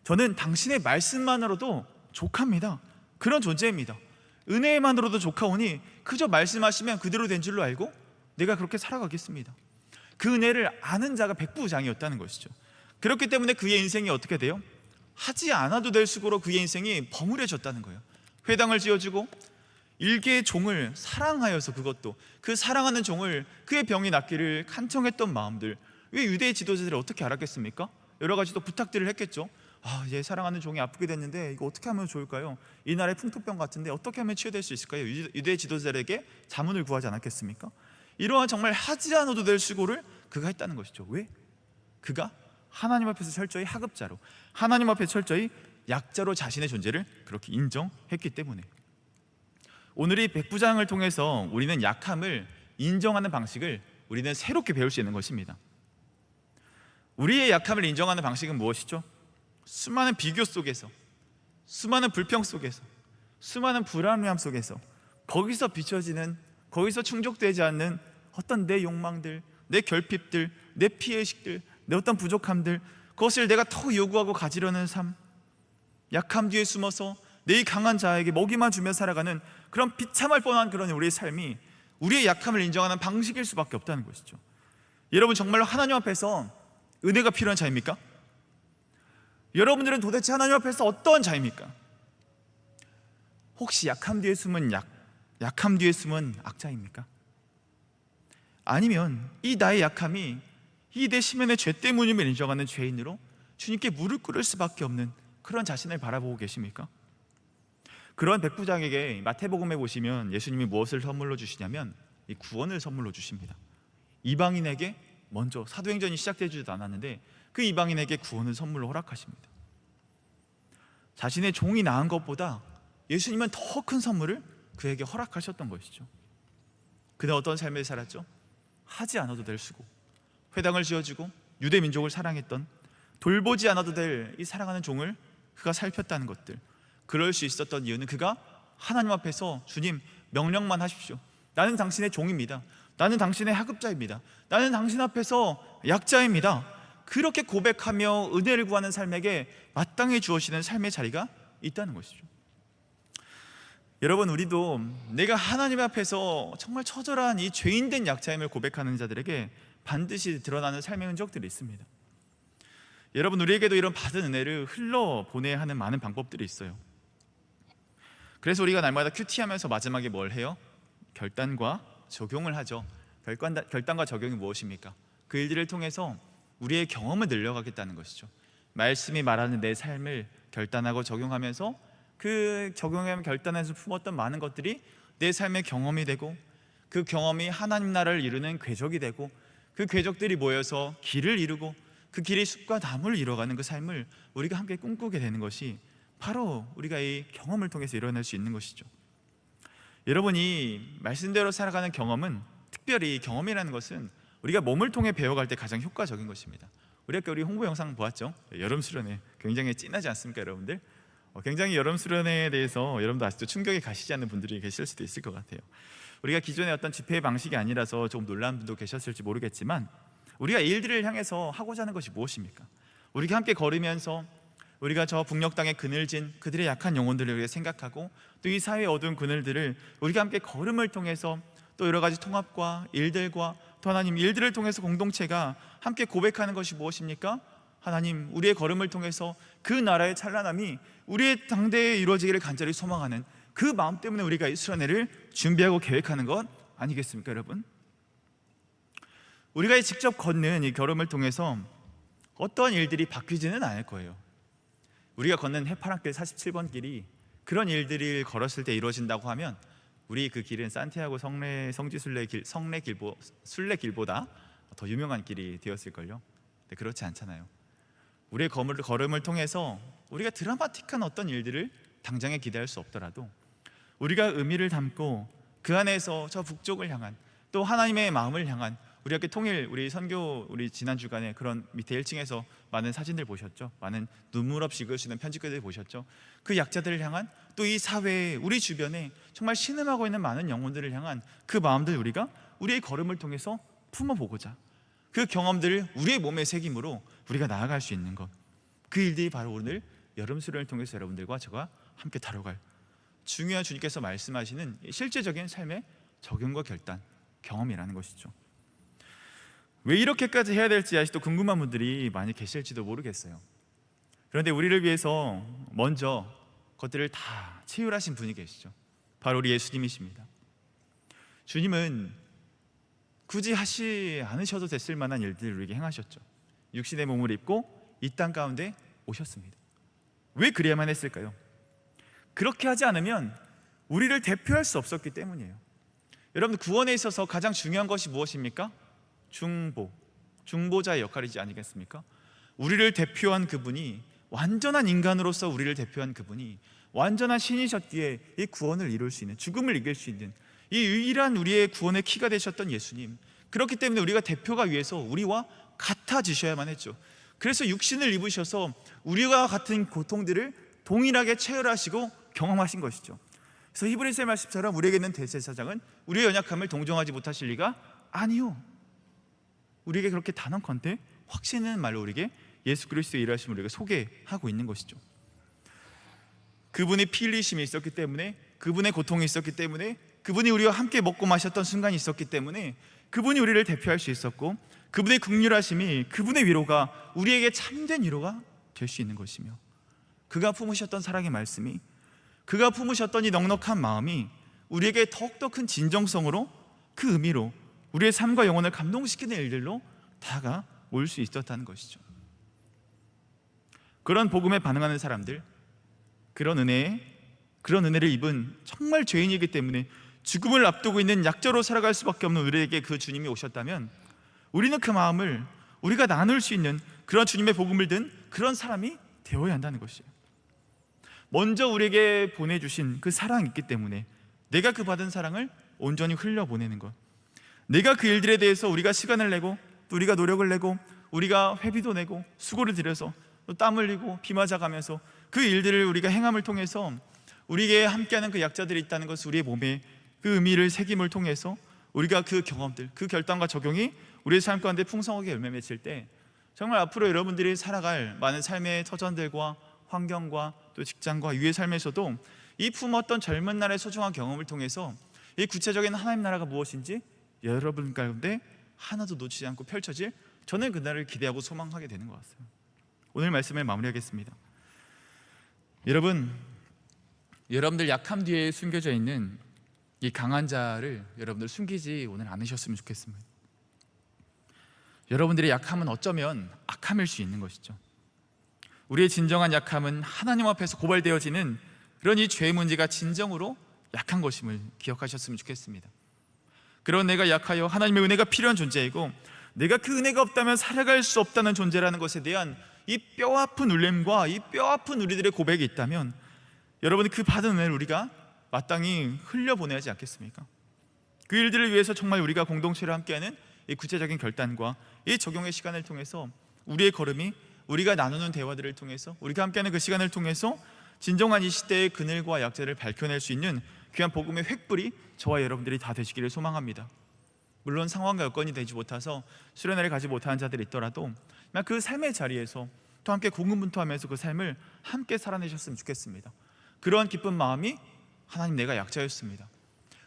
저는 당신의 말씀만으로도 족합니다. 그런 존재입니다. 은혜만으로도 족하오니 그저 말씀하시면 그대로 된 줄로 알고 내가 그렇게 살아가겠습니다. 그 은혜를 아는 자가 백부장이었다는 것이죠. 그렇기 때문에 그의 인생이 어떻게 돼요? 하지 않아도 될 수고로 그의 인생이 버무려졌다는 거예요. 회당을 지어주고 일개의 종을 사랑하여서, 그것도 그 사랑하는 종을 그의 병이 낫기를 간청했던 마음들, 왜 유대의 지도자들이 어떻게 알았겠습니까? 여러 가지 또 부탁들을 했겠죠. 얘 사랑하는 종이 아프게 됐는데 이거 어떻게 하면 좋을까요? 이 나라의 풍토병 같은데 어떻게 하면 치유될 수 있을까요? 유대의 지도자들에게 자문을 구하지 않았겠습니까? 이러한 정말 하지 않아도 될 수고를 그가 했다는 것이죠. 왜? 그가 하나님 앞에서 철저히 하급자로, 하나님 앞에 철저히 약자로 자신의 존재를 그렇게 인정했기 때문에. 오늘 이 백부장을 통해서 우리는 약함을 인정하는 방식을 우리는 새롭게 배울 수 있는 것입니다. 우리의 약함을 인정하는 방식은 무엇이죠? 수많은 비교 속에서, 수많은 불평 속에서, 수많은 불안함 속에서, 거기서 비춰지는, 거기서 충족되지 않는 어떤 내 욕망들, 내 결핍들, 내 피해의식들, 내 어떤 부족함들, 그것을 내가 더 요구하고 가지려는 삶, 약함 뒤에 숨어서 내 강한 자에게 먹이만 주며 살아가는 그런 비참할 뻔한 그런 우리의 삶이 우리의 약함을 인정하는 방식일 수밖에 없다는 것이죠. 여러분, 정말로 하나님 앞에서 은혜가 필요한 자입니까? 여러분들은 도대체 하나님 앞에서 어떤 자입니까? 혹시 약함 뒤에 숨은 약함 뒤에 숨은 악자입니까? 아니면 이 나의 약함이 이 내 심연의 죄 때문임을 인정하는 죄인으로 주님께 무릎 꿇을 수밖에 없는 그런 자신을 바라보고 계십니까? 그런 백부장에게 마태복음에 보시면 예수님이 무엇을 선물로 주시냐면 이 구원을 선물로 주십니다. 이방인에게 먼저, 사도행전이 시작되지도 않았는데 그 이방인에게 구원을 선물로 허락하십니다. 자신의 종이 낳은 것보다 예수님은 더 큰 선물을 그에게 허락하셨던 것이죠. 그는 어떤 삶을 살았죠? 하지 않아도 될 수고, 회당을 지어주고 유대 민족을 사랑했던, 돌보지 않아도 될 이 사랑하는 종을 그가 살폈다는 것들. 그럴 수 있었던 이유는 그가 하나님 앞에서 주님 명령만 하십시오, 나는 당신의 종입니다, 나는 당신의 하급자입니다, 나는 당신 앞에서 약자입니다, 그렇게 고백하며 은혜를 구하는 삶에게 마땅히 주어지는 삶의 자리가 있다는 것이죠. 여러분, 우리도 내가 하나님 앞에서 정말 처절한 이 죄인된 약자임을 고백하는 자들에게 반드시 드러나는 삶의 흔적들이 있습니다. 여러분, 우리에게도 이런 받은 은혜를 흘러보내야 하는 많은 방법들이 있어요. 그래서 우리가 날마다 큐티하면서 마지막에 뭘 해요? 결단과 적용을 하죠. 결단과 적용이 무엇입니까? 그 일들을 통해서 우리의 경험을 늘려가겠다는 것이죠. 말씀이 말하는 내 삶을 결단하고 적용하면서 그 적용하면 결단해서 품었던 많은 것들이 내 삶의 경험이 되고, 그 경험이 하나님 나라를 이루는 궤적이 되고, 그 궤적들이 모여서 길을 이루고 그 길이 숲과 나무를 이뤄가는 그 삶을 우리가 함께 꿈꾸게 되는 것이 바로 우리가 이 경험을 통해서 이뤄낼 수 있는 것이죠. 여러분이 말씀대로 살아가는 경험은, 특별히 경험이라는 것은 우리가 몸을 통해 배워갈 때 가장 효과적인 것입니다. 우리 홍보 영상 보았죠? 여름 수련회 굉장히 진하지 않습니까, 여러분들? 굉장히 여름 수련회에 대해서 여러분도 아직도 충격에 가시지 않는 분들이 계실 수도 있을 것 같아요. 우리가 기존의 어떤 집회 방식이 아니라서 조금 놀란 분도 계셨을지 모르겠지만, 우리가 일들을 향해서 하고자 하는 것이 무엇입니까? 우리가 함께 걸으면서 우리가 저 북녘 땅에 그늘진 그들의 약한 영혼들을 우리가 생각하고, 또 이 사회의 어두운 그늘들을 우리가 함께 걸음을 통해서, 또 여러 가지 통합과 일들과 또 하나님 일들을 통해서 공동체가 함께 고백하는 것이 무엇입니까? 하나님, 우리의 걸음을 통해서 그 나라의 찬란함이 우리의 당대에 이루어지기를 간절히 소망하는 그 마음 때문에 우리가 이 수련회를 준비하고 계획하는 것 아니겠습니까, 여러분? 우리가 직접 걷는 이 걸음을 통해서 어떠한 일들이 바뀌지는 않을 거예요. 우리가 걷는 해파랑길 47번 길이 그런 일들을 걸었을 때 이루어진다고 하면 우리 그 길은 산티아고 순례길보다 더 유명한 길이 되었을걸요. 근데 그렇지 않잖아요. 우리의 걸음을 통해서 우리가 드라마틱한 어떤 일들을 당장에 기대할 수 없더라도 우리가 의미를 담고 그 안에서 저 북쪽을 향한, 또 하나님의 마음을 향한, 우리 학교 통일, 우리 선교, 우리 지난 주간에 그런 밑에 1층에서 많은 사진들 보셨죠? 많은 눈물 없이 읽으시는 편지글들 보셨죠? 그 약자들을 향한, 또 이 사회에, 우리 주변에 정말 신음하고 있는 많은 영혼들을 향한 그 마음들, 우리가 우리의 걸음을 통해서 품어보고자, 그 경험들을 우리의 몸에 새김으로 우리가 나아갈 수 있는 것, 그 일들이 바로 오늘 여름 수련을 통해서 여러분들과 제가 함께 다뤄갈 중요한, 주님께서 말씀하시는 실제적인 삶의 적용과 결단, 경험이라는 것이죠. 왜 이렇게까지 해야 될지 아직도 궁금한 분들이 많이 계실지도 모르겠어요. 그런데 우리를 위해서 먼저 그것들을 다 체휼하신 분이 계시죠. 바로 우리 예수님이십니다. 주님은 굳이 하지 않으셔도 됐을 만한 일들을 우리에게 행하셨죠. 육신의 몸을 입고 이 땅 가운데 오셨습니다. 왜 그래야만 했을까요? 그렇게 하지 않으면 우리를 대표할 수 없었기 때문이에요. 여러분, 구원에 있어서 가장 중요한 것이 무엇입니까? 중보자의 역할이지 아니겠습니까? 우리를 대표한 그분이, 완전한 인간으로서 우리를 대표한 그분이 완전한 신이셨기에 이 구원을 이룰 수 있는, 죽음을 이길 수 있는 이 유일한 우리의 구원의 키가 되셨던 예수님, 그렇기 때문에 우리가 대표가 위해서 우리와 같아지셔야만 했죠. 그래서 육신을 입으셔서 우리와 같은 고통들을 동일하게 체혈하시고 경험하신 것이죠. 그래서 히브리서의 말씀처럼 우리에게는 대제사장은 우리의 연약함을 동정하지 못하실 리가 아니요, 우리에게 그렇게 단언컨대 확신하는 말로 우리에게 예수 그리스도의 일하심을 우리가 소개하고 있는 것이죠. 그분의 피 흘리심이 있었기 때문에, 그분의 고통이 있었기 때문에, 그분이 우리와 함께 먹고 마셨던 순간이 있었기 때문에 그분이 우리를 대표할 수 있었고, 그분의 긍휼하심이, 그분의 위로가 우리에게 참된 위로가 될 수 있는 것이며, 그가 품으셨던 사랑의 말씀이, 그가 품으셨던 이 넉넉한 마음이 우리에게 더욱더 큰 진정성으로, 그 의미로 우리의 삶과 영혼을 감동시키는 일들로 다가올 수 있었다는 것이죠. 그런 복음에 반응하는 사람들, 그런 은혜를 입은 정말 죄인이기 때문에 죽음을 앞두고 있는 약자로 살아갈 수밖에 없는 우리에게 그 주님이 오셨다면, 우리는 그 마음을 우리가 나눌 수 있는 그런 주님의 복음을 든 그런 사람이 되어야 한다는 것이에요. 먼저 우리에게 보내주신 그 사랑이 있기 때문에 내가 그 받은 사랑을 온전히 흘려보내는 것, 내가 그 일들에 대해서 우리가 시간을 내고, 또 우리가 노력을 내고, 우리가 회비도 내고 수고를 들여서 또 땀 흘리고 비 맞아가면서 그 일들을 우리가 행함을 통해서 우리에게 함께하는 그 약자들이 있다는 것을 우리의 몸에 그 의미를 새김을 통해서 우리가 그 경험들, 그 결단과 적용이 우리의 삶 가운데 풍성하게 열매 맺힐 때, 정말 앞으로 여러분들이 살아갈 많은 삶의 터전들과 환경과 또 직장과 유의 삶에서도 이 품었던 젊은 날의 소중한 경험을 통해서 이 구체적인 하나님 나라가 무엇인지 여러분 가운데 하나도 놓치지 않고 펼쳐질, 저는 그날을 기대하고 소망하게 되는 것 같아요. 오늘 말씀을 마무리하겠습니다. 여러분들 약함 뒤에 숨겨져 있는 이 강한 자를 여러분들 숨기지 오늘 않으셨으면 좋겠습니다. 여러분들의 약함은 어쩌면 악함일 수 있는 것이죠. 우리의 진정한 약함은 하나님 앞에서 고발되어지는 그런 이 죄의 문제가 진정으로 약한 것임을 기억하셨으면 좋겠습니다. 그런 내가 약하여 하나님의 은혜가 필요한 존재이고, 내가 그 은혜가 없다면 살아갈 수 없다는 존재라는 것에 대한 이 뼈아픈 울림과 이 뼈아픈 우리들의 고백이 있다면, 여러분이 그 받은 은혜를 우리가 마땅히 흘려보내야지 않겠습니까? 그 일들을 위해서 정말 우리가 공동체로 함께하는 이 구체적인 결단과 이 적용의 시간을 통해서 우리의 걸음이, 우리가 나누는 대화들을 통해서, 우리가 함께하는 그 시간을 통해서 진정한 이 시대의 그늘과 약자를 밝혀낼 수 있는 귀한 복음의 횃불이 저와 여러분들이 다 되시기를 소망합니다. 물론 상황과 여건이 되지 못해서 수련회를 가지 못하는 자들이 있더라도 그 삶의 자리에서 또 함께 고군분투하면서 그 삶을 함께 살아내셨으면 좋겠습니다. 그러한 기쁜 마음이, 하나님 내가 약자였습니다,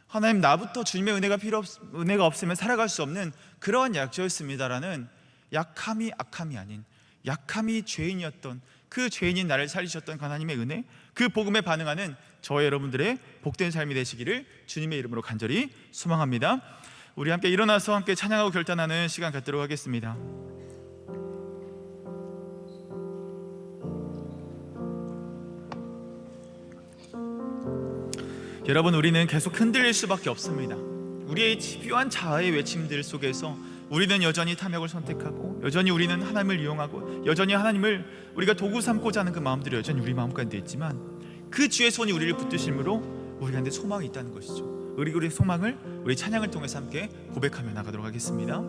하나님 나부터 주님의 은혜가 없으면 살아갈 수 없는 그러한 약자였습니다라는 약함이 악함이 아닌, 약함이 죄인이었던 그 죄인인 나를 살리셨던 하나님의 은혜, 그 복음에 반응하는 저와 여러분들의 복된 삶이 되시기를 주님의 이름으로 간절히 소망합니다. 우리 함께 일어나서 함께 찬양하고 결단하는 시간 갖도록 하겠습니다. 여러분, 우리는 계속 흔들릴 수밖에 없습니다. 우리의 집요한 자아의 외침들 속에서 우리는 여전히 탐욕을 선택하고, 여전히 우리는 하나님을 이용하고, 여전히 하나님을 우리가 도구 삼고자 하는 그 마음들이 여전히 우리 마음 가운데 있지만, 그 주의 손이 우리를 붙드심으로 우리 가운데 소망이 있다는 것이죠. 우리의 소망을 우리 찬양을 통해서 함께 고백하며 나가도록 하겠습니다.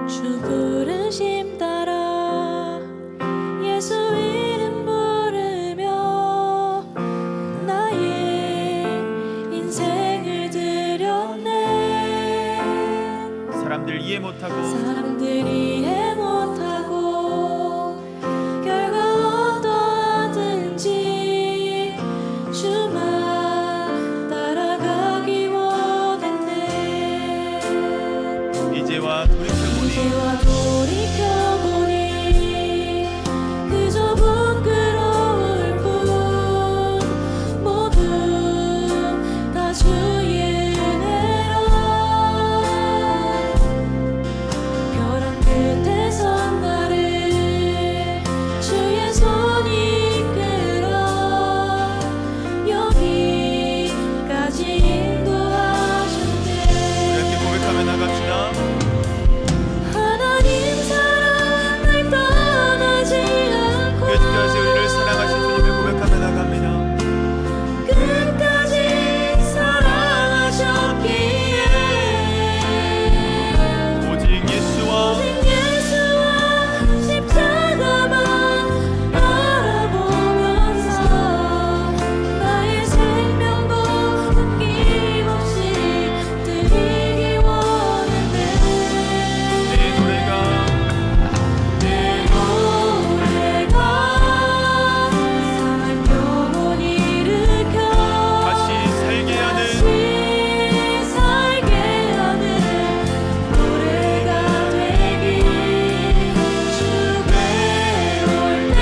주 부르심 따라 예수 이름 부르며 나의 인생을 드렸네. 사람들 이해 못하고 이해 못하고 결과 어떠하든지 주만 따라가기 원했네. 이제와 돌이켜보니 그저 부끄러울 뿐 모두 다 주의 은혜로 벼랑 끝에서 나를 주의 손이 이끌어 여기까지 인도하셨네. 우리 함께 고백하며 나갑시다. 하나님 사랑을 떠나지 않고 끝까지 우리를 사랑하신 주님을 고백하며 나갑니다. 끝까지 사랑하셨기에 오직 예수와 십자가만 바라보면서 나의 생명도 아낌없이 드리기 원했네. 내 노래가 상한 영혼 일으켜 다시 살게 하는 살게 하는 노래가 되기. 주 배울 때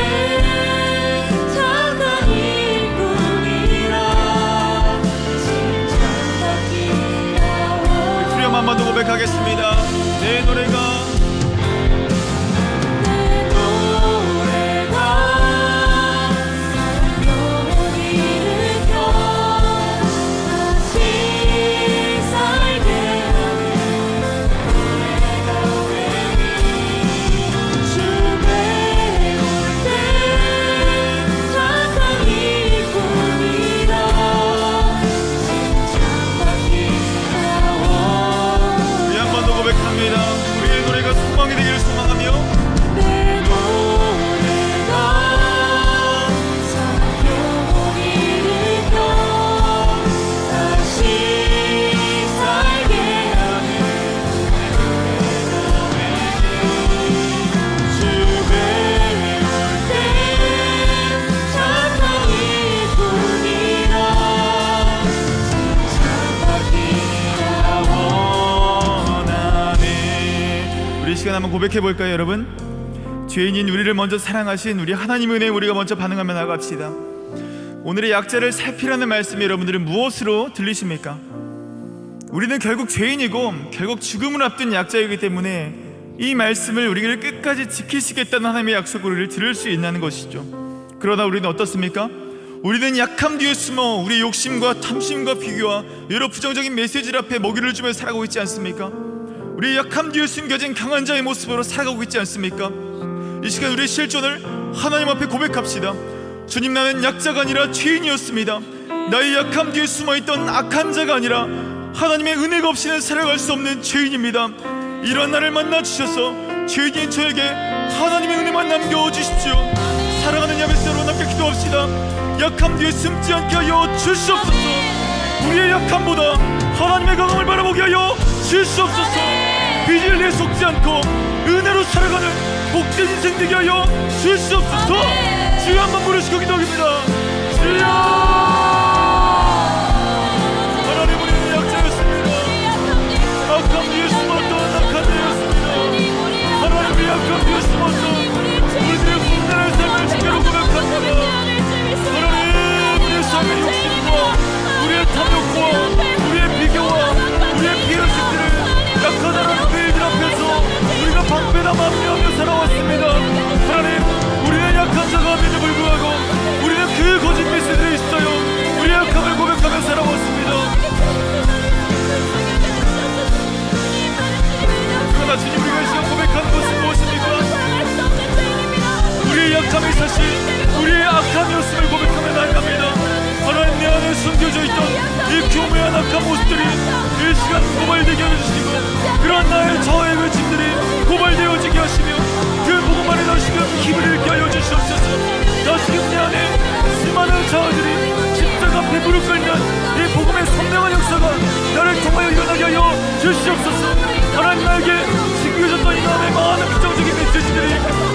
착한 일꾼이라 칭찬받기 나와. 주여 한 번 더 고백하겠습니다. 내 노래가 영혼 일으켜 다시 살게 하는 노래가 되니. 주 배울 때 착한 일꾼이라 칭찬받기 나와. 우리 한 번 더 고백합니다. 우리의 노래가 소망이 되기를 소망하며 내 노래가 사랑 영혼 일으켜 다시 살게 하는 노래가 되니. 주 배울 때 착한 일꾼이라 칭찬받기가 원하네. 우리 이 시간 한번 고백해 볼까요, 여러분? 죄인인 우리를 먼저 사랑하신 우리 하나님의 은혜에 우리가 먼저 반응하며 나갑시다. 오늘의 약자를 살피라는 말씀이 여러분들은 무엇으로 들리십니까? 우리는 결국 죄인이고 결국 죽음을 앞둔 약자이기 때문에 이 말씀을 우리를 끝까지 지키시겠다는 하나님의 약속을 우리를 들을 수 있는 것이죠. 그러나 우리는 어떻습니까? 우리는 약함 뒤에 숨어 우리 욕심과 탐심과 비교와 여러 부정적인 메시지를 앞에 먹이를 주며 살아가고 있지 않습니까? 우리의 약함 뒤에 숨겨진 강한 자의 모습으로 살아가고 있지 않습니까? 이 시간 우리의 실존을 하나님 앞에 고백합시다. 주님, 나는 약자가 아니라 죄인이었습니다. 나의 약함 뒤에 숨어있던 악한 자가 아니라 하나님의 은혜가 없이는 살아갈 수 없는 죄인입니다. 이러한 나를 만나 주셔서 죄인인 저에게 하나님의 은혜만 남겨주십시오. 사랑하는 야베스 여러분, 함께 기도합시다. 약함 뒤에 숨지 않게 하여 주시옵소서. 우리의 약함보다 하나님의 강함을 바라보게 하여 주시옵소서. 비질리에 속지 않고 은혜로 살아가는 복된 인생 되게 하여 주시옵소서. 주여 한번 부르시고 기도합니다. 주여. 하나님, 우리는 약자였습니다. 악함 뒤에 숨었던 악한 자였습니다. 하나님, 우리 약함 뒤에 숨었던 우리들의 분단한 삶을 주께로 고백합니다. 하나님, 우리의 삶의 욕심과 우리의 탐욕과 우리의 비교와 우리의 비현식들을 약하다라는 베일들 앞에서 우리가 방패나 만미하며 살아왔습니다. 하나님, 우리는 약한 자가 함에도 불구하고 우리는 그 거짓 주시옵소서. 하나님 나에게 신겨졌던 이 마음의 많은 부정적인 메시지들이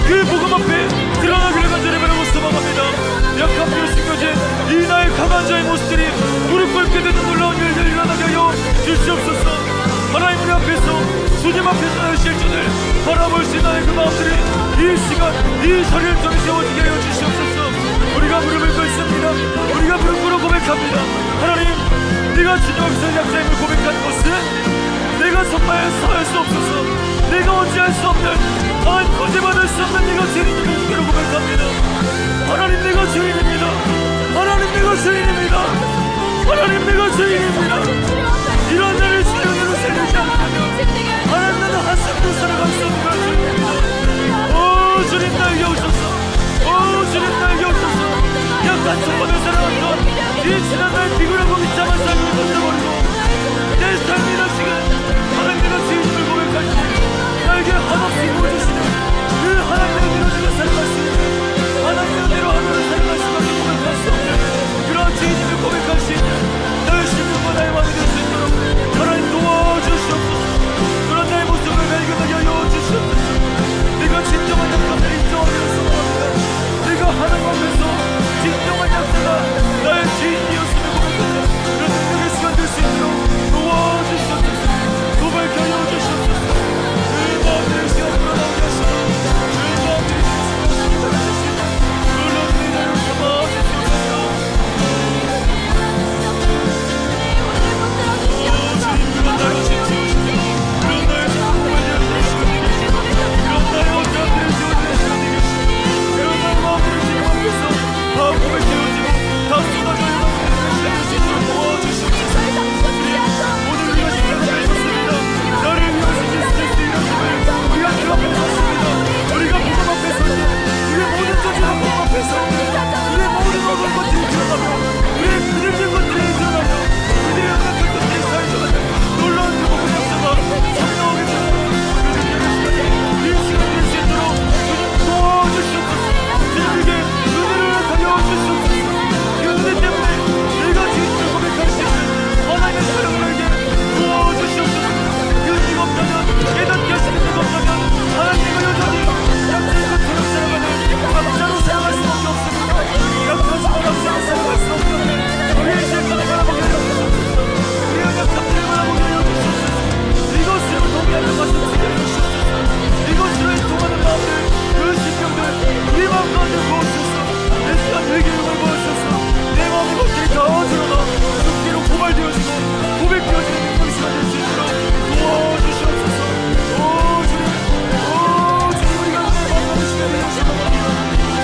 그 복음 앞에 드러나기를 간절히 바라고 소망합니다. 약한 비로 숨겨진 이 나의 강한 자의 모습들이 무릎 꿇게 되는 놀라운 일들이 일어나게 하여 주시옵소서. 하나님 우리 앞에서 주님 앞에서 나의 실존을 바라볼 수 있는 나의 그 마음들이 이 시간 이 자리를 통해 세워지게 하여 주시옵소서. 우리가 무릎을 꿇습니다. 우리가 무릎 꿇어 고백합니다. 하나님 네가 주님 앞에서 약자임을 고백한 것은 내가 정말 서할 수 없어서 내가 어찌할 수 없는 하나님 거짓말할 수 없는 네가 죄인임을 주기로 고백합니다. 하나님 내가 죄인입니다. 하나님 내가 죄인입니다. 하나님 내가 죄인입니다. 이런 나를 주님으로 살리지 않으면 하나님 나는 한숨도 살아갈 수 없는 걸 주님입니다. 오 주님 나에게 오셔서 오 주님 나에게 오셔서 약한 천번을 살아왔던 이 지난 날 비굴하고 비참한 삶을 던져버리고 내 삶이 다시금 하나님의 주님을 고백할 때 나에게 한없이 보여주시는 그 하나님의 은혜로 내가 살아갈 수 있는 하나님의 은혜로 하늘을 살아갈 수밖에 고백할 수 없는 그런 주님을 고백할 수 있는 나의 신분과 나의 마음이 될 수 있도록 하나님 도와주시옵소서. 그런 나의 모습을 발견하게 하여 주시옵소서. 내가 진정한 약함을 인정하기를 소망합니다. 내가 하나님 앞에서 진정한 약자가 나의 주인이었음을 고백하는 그런 능력의 시간 될 수 있도록 도와주시옵소서. 도발케 하여 주시옵소서. 그 마음들의 시간 돌아나오게 하시고 그 마음들의 시간 돌아주시고 놀라운 은혜를 담아주시옵소서. 그런 나의 진지오시고 그런 나의 진공을 열어주시고 그런 나의 어깨들을 지워주시고 그런 나의 마음들을 주님 앞에서 다 고백되어지고 다 쏟아져 일어나는 수 있도록 도와주시옵소서. 오늘 우리가 시작하고 있습니다. 나를 위하신 예수님의 이름을 우리가 그 앞에 섰습니다. 우리가 복음 앞에 서지 우리의 모든 저주가 복음 앞에 서고 우리의 모든 어두운 것들이 드러나며 우리의 그늘진 것들이 드러나며 우리의 연약한 것들이 사해져가는 놀라운 그 복음 역사가 성령하게 드러나며 이 시간 될 수 있도록 주님 도와주시옵소서. 주님에게 은혜를 나타내 주시옵소서. 그 은혜 때문에 내가 주님을 고백할 수 있는 하나님의 사랑을 알게 도와주시옵소서. 그 은혜가 없다면 깨닫게 하시는 은혜가 없다면 하나님과 여전히 약자인 것처럼 살아가는 약자로 살아갈 수밖에 없습니다. 약하지만 약자로 살아갈 수 없는 우리의 실패를 바라보게 하여 주시옵소서. 우리의 약함을 바라보게 하여 주시옵소서. 이것으로 동의하는 말씀 주게 하여 주시옵소서. 이것으로 통하는 마음들 그 신경들 우리 마음 가운데 부어주셔서 내 시간 내게 힘을 부어주셔서 내 마음의 것들이 다 드러나 죽기로 고발되어지고 고백되어지는 능력의 시간 될 수 있도록 도와주시옵소서. 오 주님 우리가 은혜 받는 시간이 되시옵소서.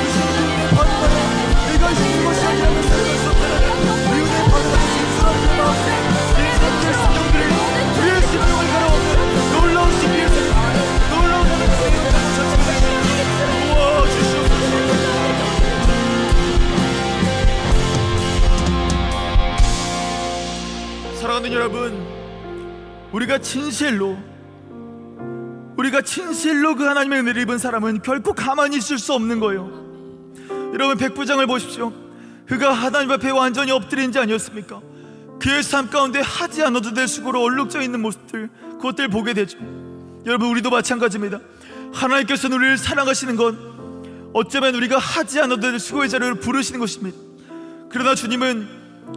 주시는 그 은혜 받으면 내가 있는 것이 아니라면 살아갈 수 없다는 우리 은혜 받으면 진실한 그 마음 이 상태의 신경들이 우리의 심령을 가라오는 놀라운 신비의 세계 놀라운 하나님의 영광을 찾게 되시옵소서. 도와주시옵소서. 사랑하는 여러분, 우리가 진실로 그 하나님의 은혜를 입은 사람은 결코 가만히 있을 수 없는 거예요. 여러분 백부장을 보십시오. 그가 하나님 앞에 완전히 엎드린 자 아니었습니까? 그의 삶 가운데 하지 않아도 될 수고로 얼룩져 있는 모습들, 그것들 보게 되죠. 여러분 우리도 마찬가지입니다. 하나님께서는 우리를 사랑하시는 건 어쩌면 우리가 하지 않아도 될 수고의 자리를 부르시는 것입니다. 그러나 주님은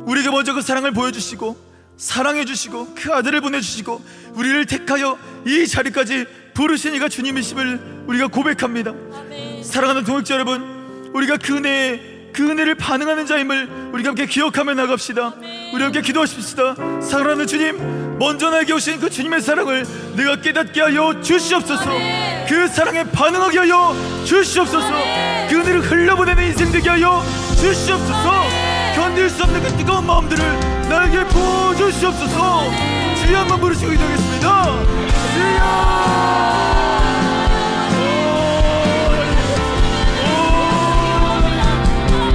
우리에게 먼저 그 사랑을 보여주시고 사랑해 주시고 그 아들을 보내주시고 우리를 택하여 이 자리까지 부르신 이가 주님이심을 우리가 고백합니다. 사랑하는 동역자 여러분, 우리가 그 은혜를 반응하는 자임을 우리가 함께 기억하며 나갑시다. 우리 함께 기도하십시다. 사랑하는 주님, 먼저 나에게 오신 그 주님의 사랑을 내가 깨닫게 하여 주시옵소서. 그 사랑에 반응하게 하여 주시옵소서. 그 은혜를 흘려보내는 인생 되게 하여 주시옵소서. 견딜 수 없는 그 뜨거운 마음들을 나에게 부어주시옵소서. 주여 한번 부르시고 기도하겠습니다. 주여.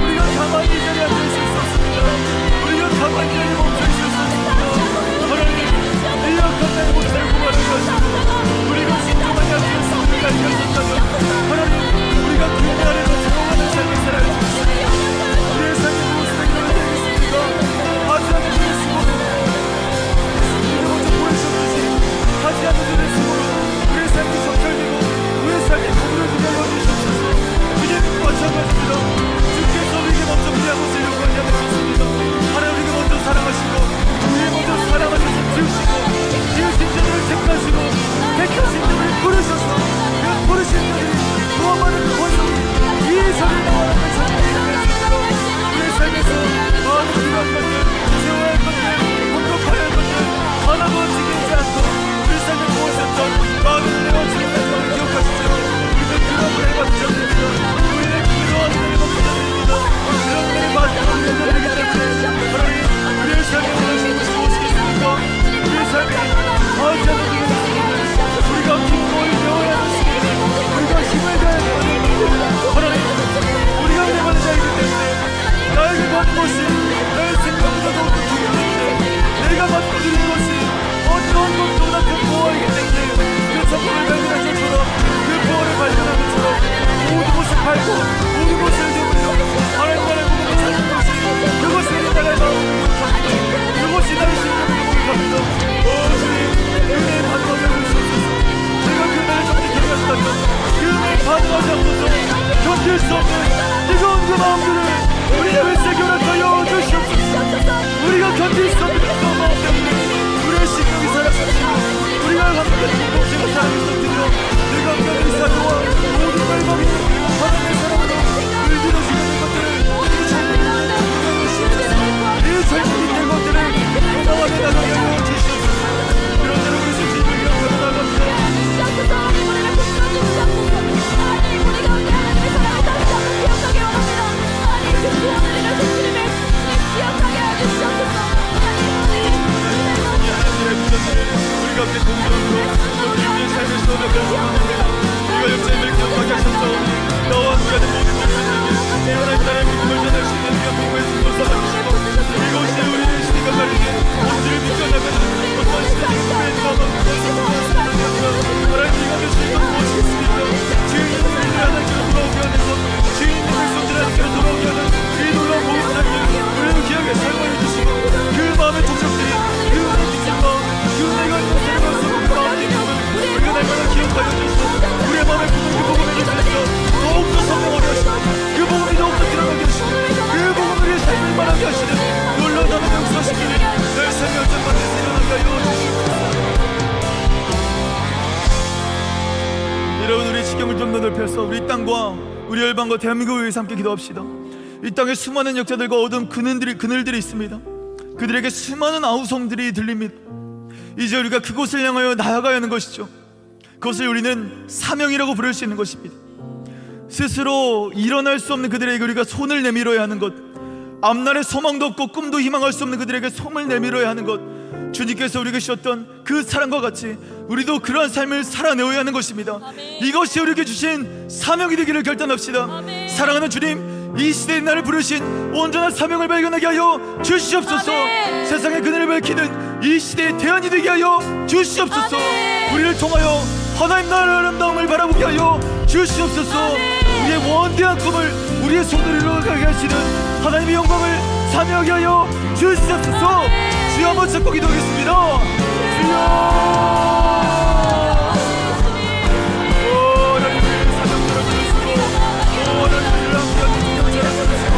우리가 가만히 이 자리에 앉아 있을 수 없습니다. 우리가 가만히 이 자리에 멈춰 있을 수 없습니다. 하나님, 이 약한 나의 모습을 구하셔가지고 우리가 진정한 약속의 삶을 알게 하셨다면 하나님, 우리가 그 은혜 아래로 들어가는 삶을 살아야 우리의 삶의 모습을 이뤄내겠습니다. 하지 않는 주의 수고 우리가 먼저 보여주신 손을 펴서 우리 땅과 우리 열방과 대한민국을 위해서 함께 기도합시다. 이 땅에 수많은 역자들과 어두운 그늘들이 있습니다. 그들에게 수많은 아우성들이 들립니다. 이제 우리가 그곳을 향하여 나아가야 하는 것이죠. 그것을 우리는 사명이라고 부를 수 있는 것입니다. 스스로 일어날 수 없는 그들에게 우리가 손을 내밀어야 하는 것, 앞날에 소망도 없고 꿈도 희망할 수 없는 그들에게 손을 내밀어야 하는 것, 주님께서 우리에게 주셨던 그 사랑과 같이 우리도 그러한 삶을 살아내어야 하는 것입니다. 이것이 우리에게 주신 사명이 되기를 결단합시다. 사랑하는 주님, 이 시대에 나를 부르신 온전한 사명을 발견하게 하여 주시옵소서. 세상의 그늘을 밝히는 이 시대의 대안이 되게 하여 주시옵소서. 우리를 통하여 하나님 나라의 아름다움을 바라보게 하여 주시옵소서. 우리의 원대한 꿈을 우리의 손으로 이루어가게 하시는 하나님의 영광을 참여하게 하여 주시옵소서. 주여 한번 찾고 기도하겠습니다. 주여, 하나님의 사명들을 주시고, 하나님을 함께하는 중경자를 주시고,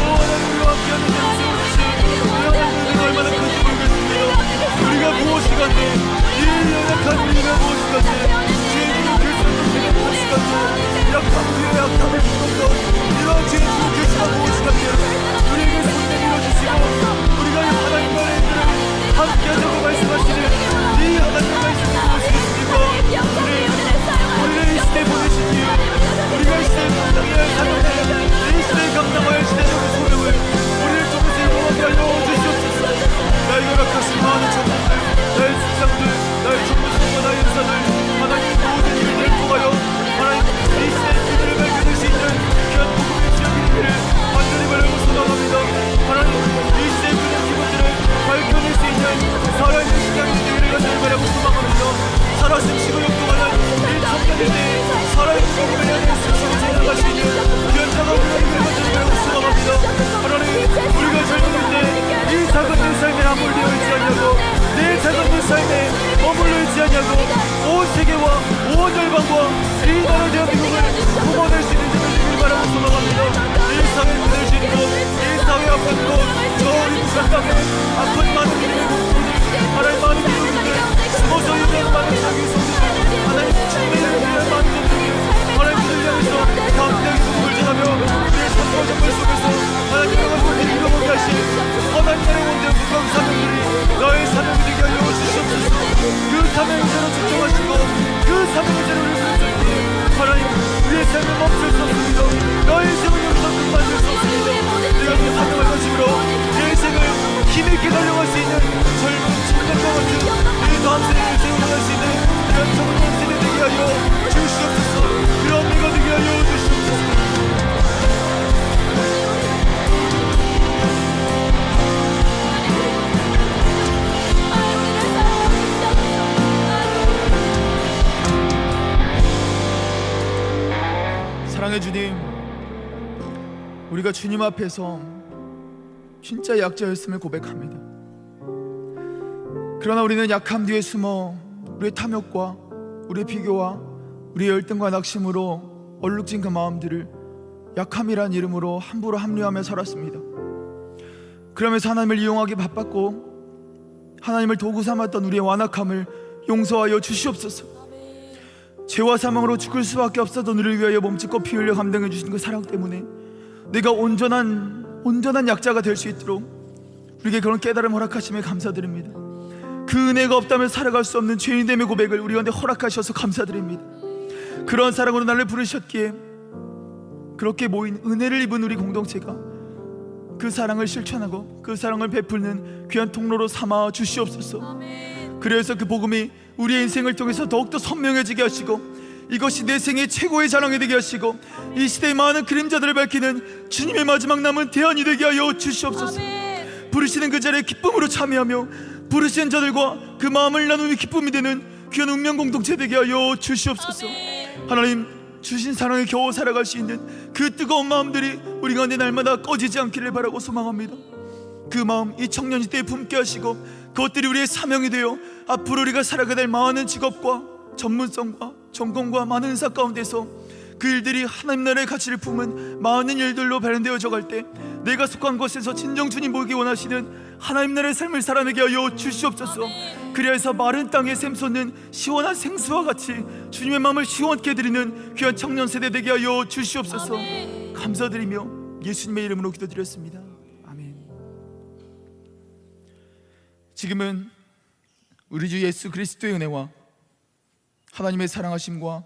하나님과 함께하는 영생을 주시고, 하나님은 얼마나 큰지 모르겠습니다. 우리가 무엇이 간데, 이 연약한 우리가 무엇이 간데, 죄인으로 결정된 무엇이 간데, 약한 우리의 약함을 부끄럽고 이러한 죄인으로 결정한 무엇이 간데, 우리에게 손을 밀어주시고, 우리가 이 하나님과 함께하자고 말씀하시는 이 하나님의 말씀을 무엇이겠습니까? 우리를 이 시대에 보내신 이유, 우리가 이 시대에 감당해야 할 사명을, 이 시대에 감당해야 할 시대적인 소명을 우리를 통해서 이루어가게 하여 주시옵소서. 나의 열악하신 많은 청년들, 나의 직장들, 나의 전문성과 나의 인사들, 하나님 모든 일들을 통하여 하나님 이 시대의 그들을 밝혀낼 수 있는 귀한 복음의 지역의 길을 완전히 바라고 소망합니다. 하나님 이 시대의 그들 기분들을 밝혀낼 수 있는 살아있는 시간이 되기를 간절히 바라고 소망합니다. 살아신 시고 역동하는 이 청년들이 살아있는 복음을 향해 스스로 생각할 수 있는 귀한 작업을 하기를 간절히 바라고 소망합니다. 하나님 우리가 젊은 때 이 작은 내 삶에 함몰되어 있지 않냐고, 내 작은 내 삶에 머물러 있지 않냐고, 온 세계와 온 열방과 이 나라 대한민국을 구원할 수 있는 힘을 주길 바라고 소망합니다. 이 사회의 문을 짓고 이 사회 아픈 곳, 저 우리 북한 땅에 아픈 많은 이들의 목소리, 하나님 많은 이들인데 숨어서 유명한 많은 자기 소리들, 하나님 침례를 위한 많은 분들이 하나님 그들 향해서 감당의 복음을 전하며 우리의 삶과 정말 속에서 하나님 영광을 이루어보게 하신 하나님 나라의 원대한 국가의 사명들이 나의 사명이 되게 하여 주시옵소서. 그 사명을 제로 측정하시고 그 사명을 제로 우리를 하나님 우리의 삶을 멈출 수 없습니다. 나의 인생을 여기서 끝만들 수 없습니다. 내가 그 사명을 가지고 내 인생을 힘있게 달려갈 수 있는 젊은 청년과 같은 이 다음 세대를 세워나갈 수 있는 그런 젊은 세대 되게 하여 주시옵소서. 그런 내가 되게 하여 주시옵소서. 사랑의 주님, 우리가 주님 앞에서 진짜 약자였음을 고백합니다. 그러나 우리는 약함 뒤에 숨어 우리의 탐욕과 우리의 비교와 우리의 열등과 낙심으로 얼룩진 그 마음들을 약함이란 이름으로 함부로 합리화하며 살았습니다. 그러면서 하나님을 이용하기 바빴고 하나님을 도구 삼았던 우리의 완악함을 용서하여 주시옵소서. 죄와 사망으로 죽을 수밖에 없었던 우리를 위하여 몸짓고 피 흘려 감당해 주신 그 사랑 때문에 내가 온전한 약자가 될 수 있도록 우리에게 그런 깨달음 허락하심에 감사드립니다. 그 은혜가 없다면 살아갈 수 없는 죄인됨의 고백을 우리 가운데 허락하셔서 감사드립니다. 그런 사랑으로 나를 부르셨기에 그렇게 모인 은혜를 입은 우리 공동체가 그 사랑을 실천하고 그 사랑을 베풀는 귀한 통로로 삼아 주시옵소서. 그래서 그 복음이 우리의 인생을 통해서 더욱더 선명해지게 하시고 이것이 내 생의 최고의 자랑이 되게 하시고 이 시대의 많은 그림자들을 밝히는 주님의 마지막 남은 대안이 되게 하여 주시옵소서. 부르시는 그 자리에 기쁨으로 참여하며 부르시는 자들과 그 마음을 나누는 기쁨이 되는 귀한 운명 공동체 되게 하여 주시옵소서. 하나님 주신 사랑에 겨우 살아갈 수 있는 그 뜨거운 마음들이 우리 가운데 날마다 꺼지지 않기를 바라고 소망합니다. 그 마음 이 청년 시대에 품게 하시고 그것들이 우리의 사명이 되어 앞으로 우리가 살아가야 될 많은 직업과 전문성과 전공과 많은 은사 가운데서 그 일들이 하나님 나라의 가치를 품은 많은 일들로 발현되어져 갈 때 내가 속한 곳에서 진정 주님 보기 원하시는 하나님 나라의 삶을 살아내게 하여 주시옵소서. 그리하여서 마른 땅에 샘솟는 시원한 생수와 같이 주님의 마음을 시원케 해드리는 귀한 청년 세대 되게 하여 주시옵소서. 아멘. 감사드리며 예수님의 이름으로 기도드렸습니다. 아멘. 지금은 우리 주 예수 그리스도의 은혜와 하나님의 사랑하심과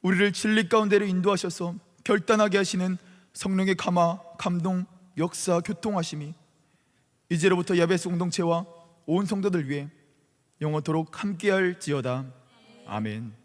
우리를 진리 가운데로 인도하셔서 결단하게 하시는 성령의 감화, 감동, 역사, 교통하심이 이제로부터 야베스 공동체와 온 성도들 위해 영원토록 함께할지어다. 아멘.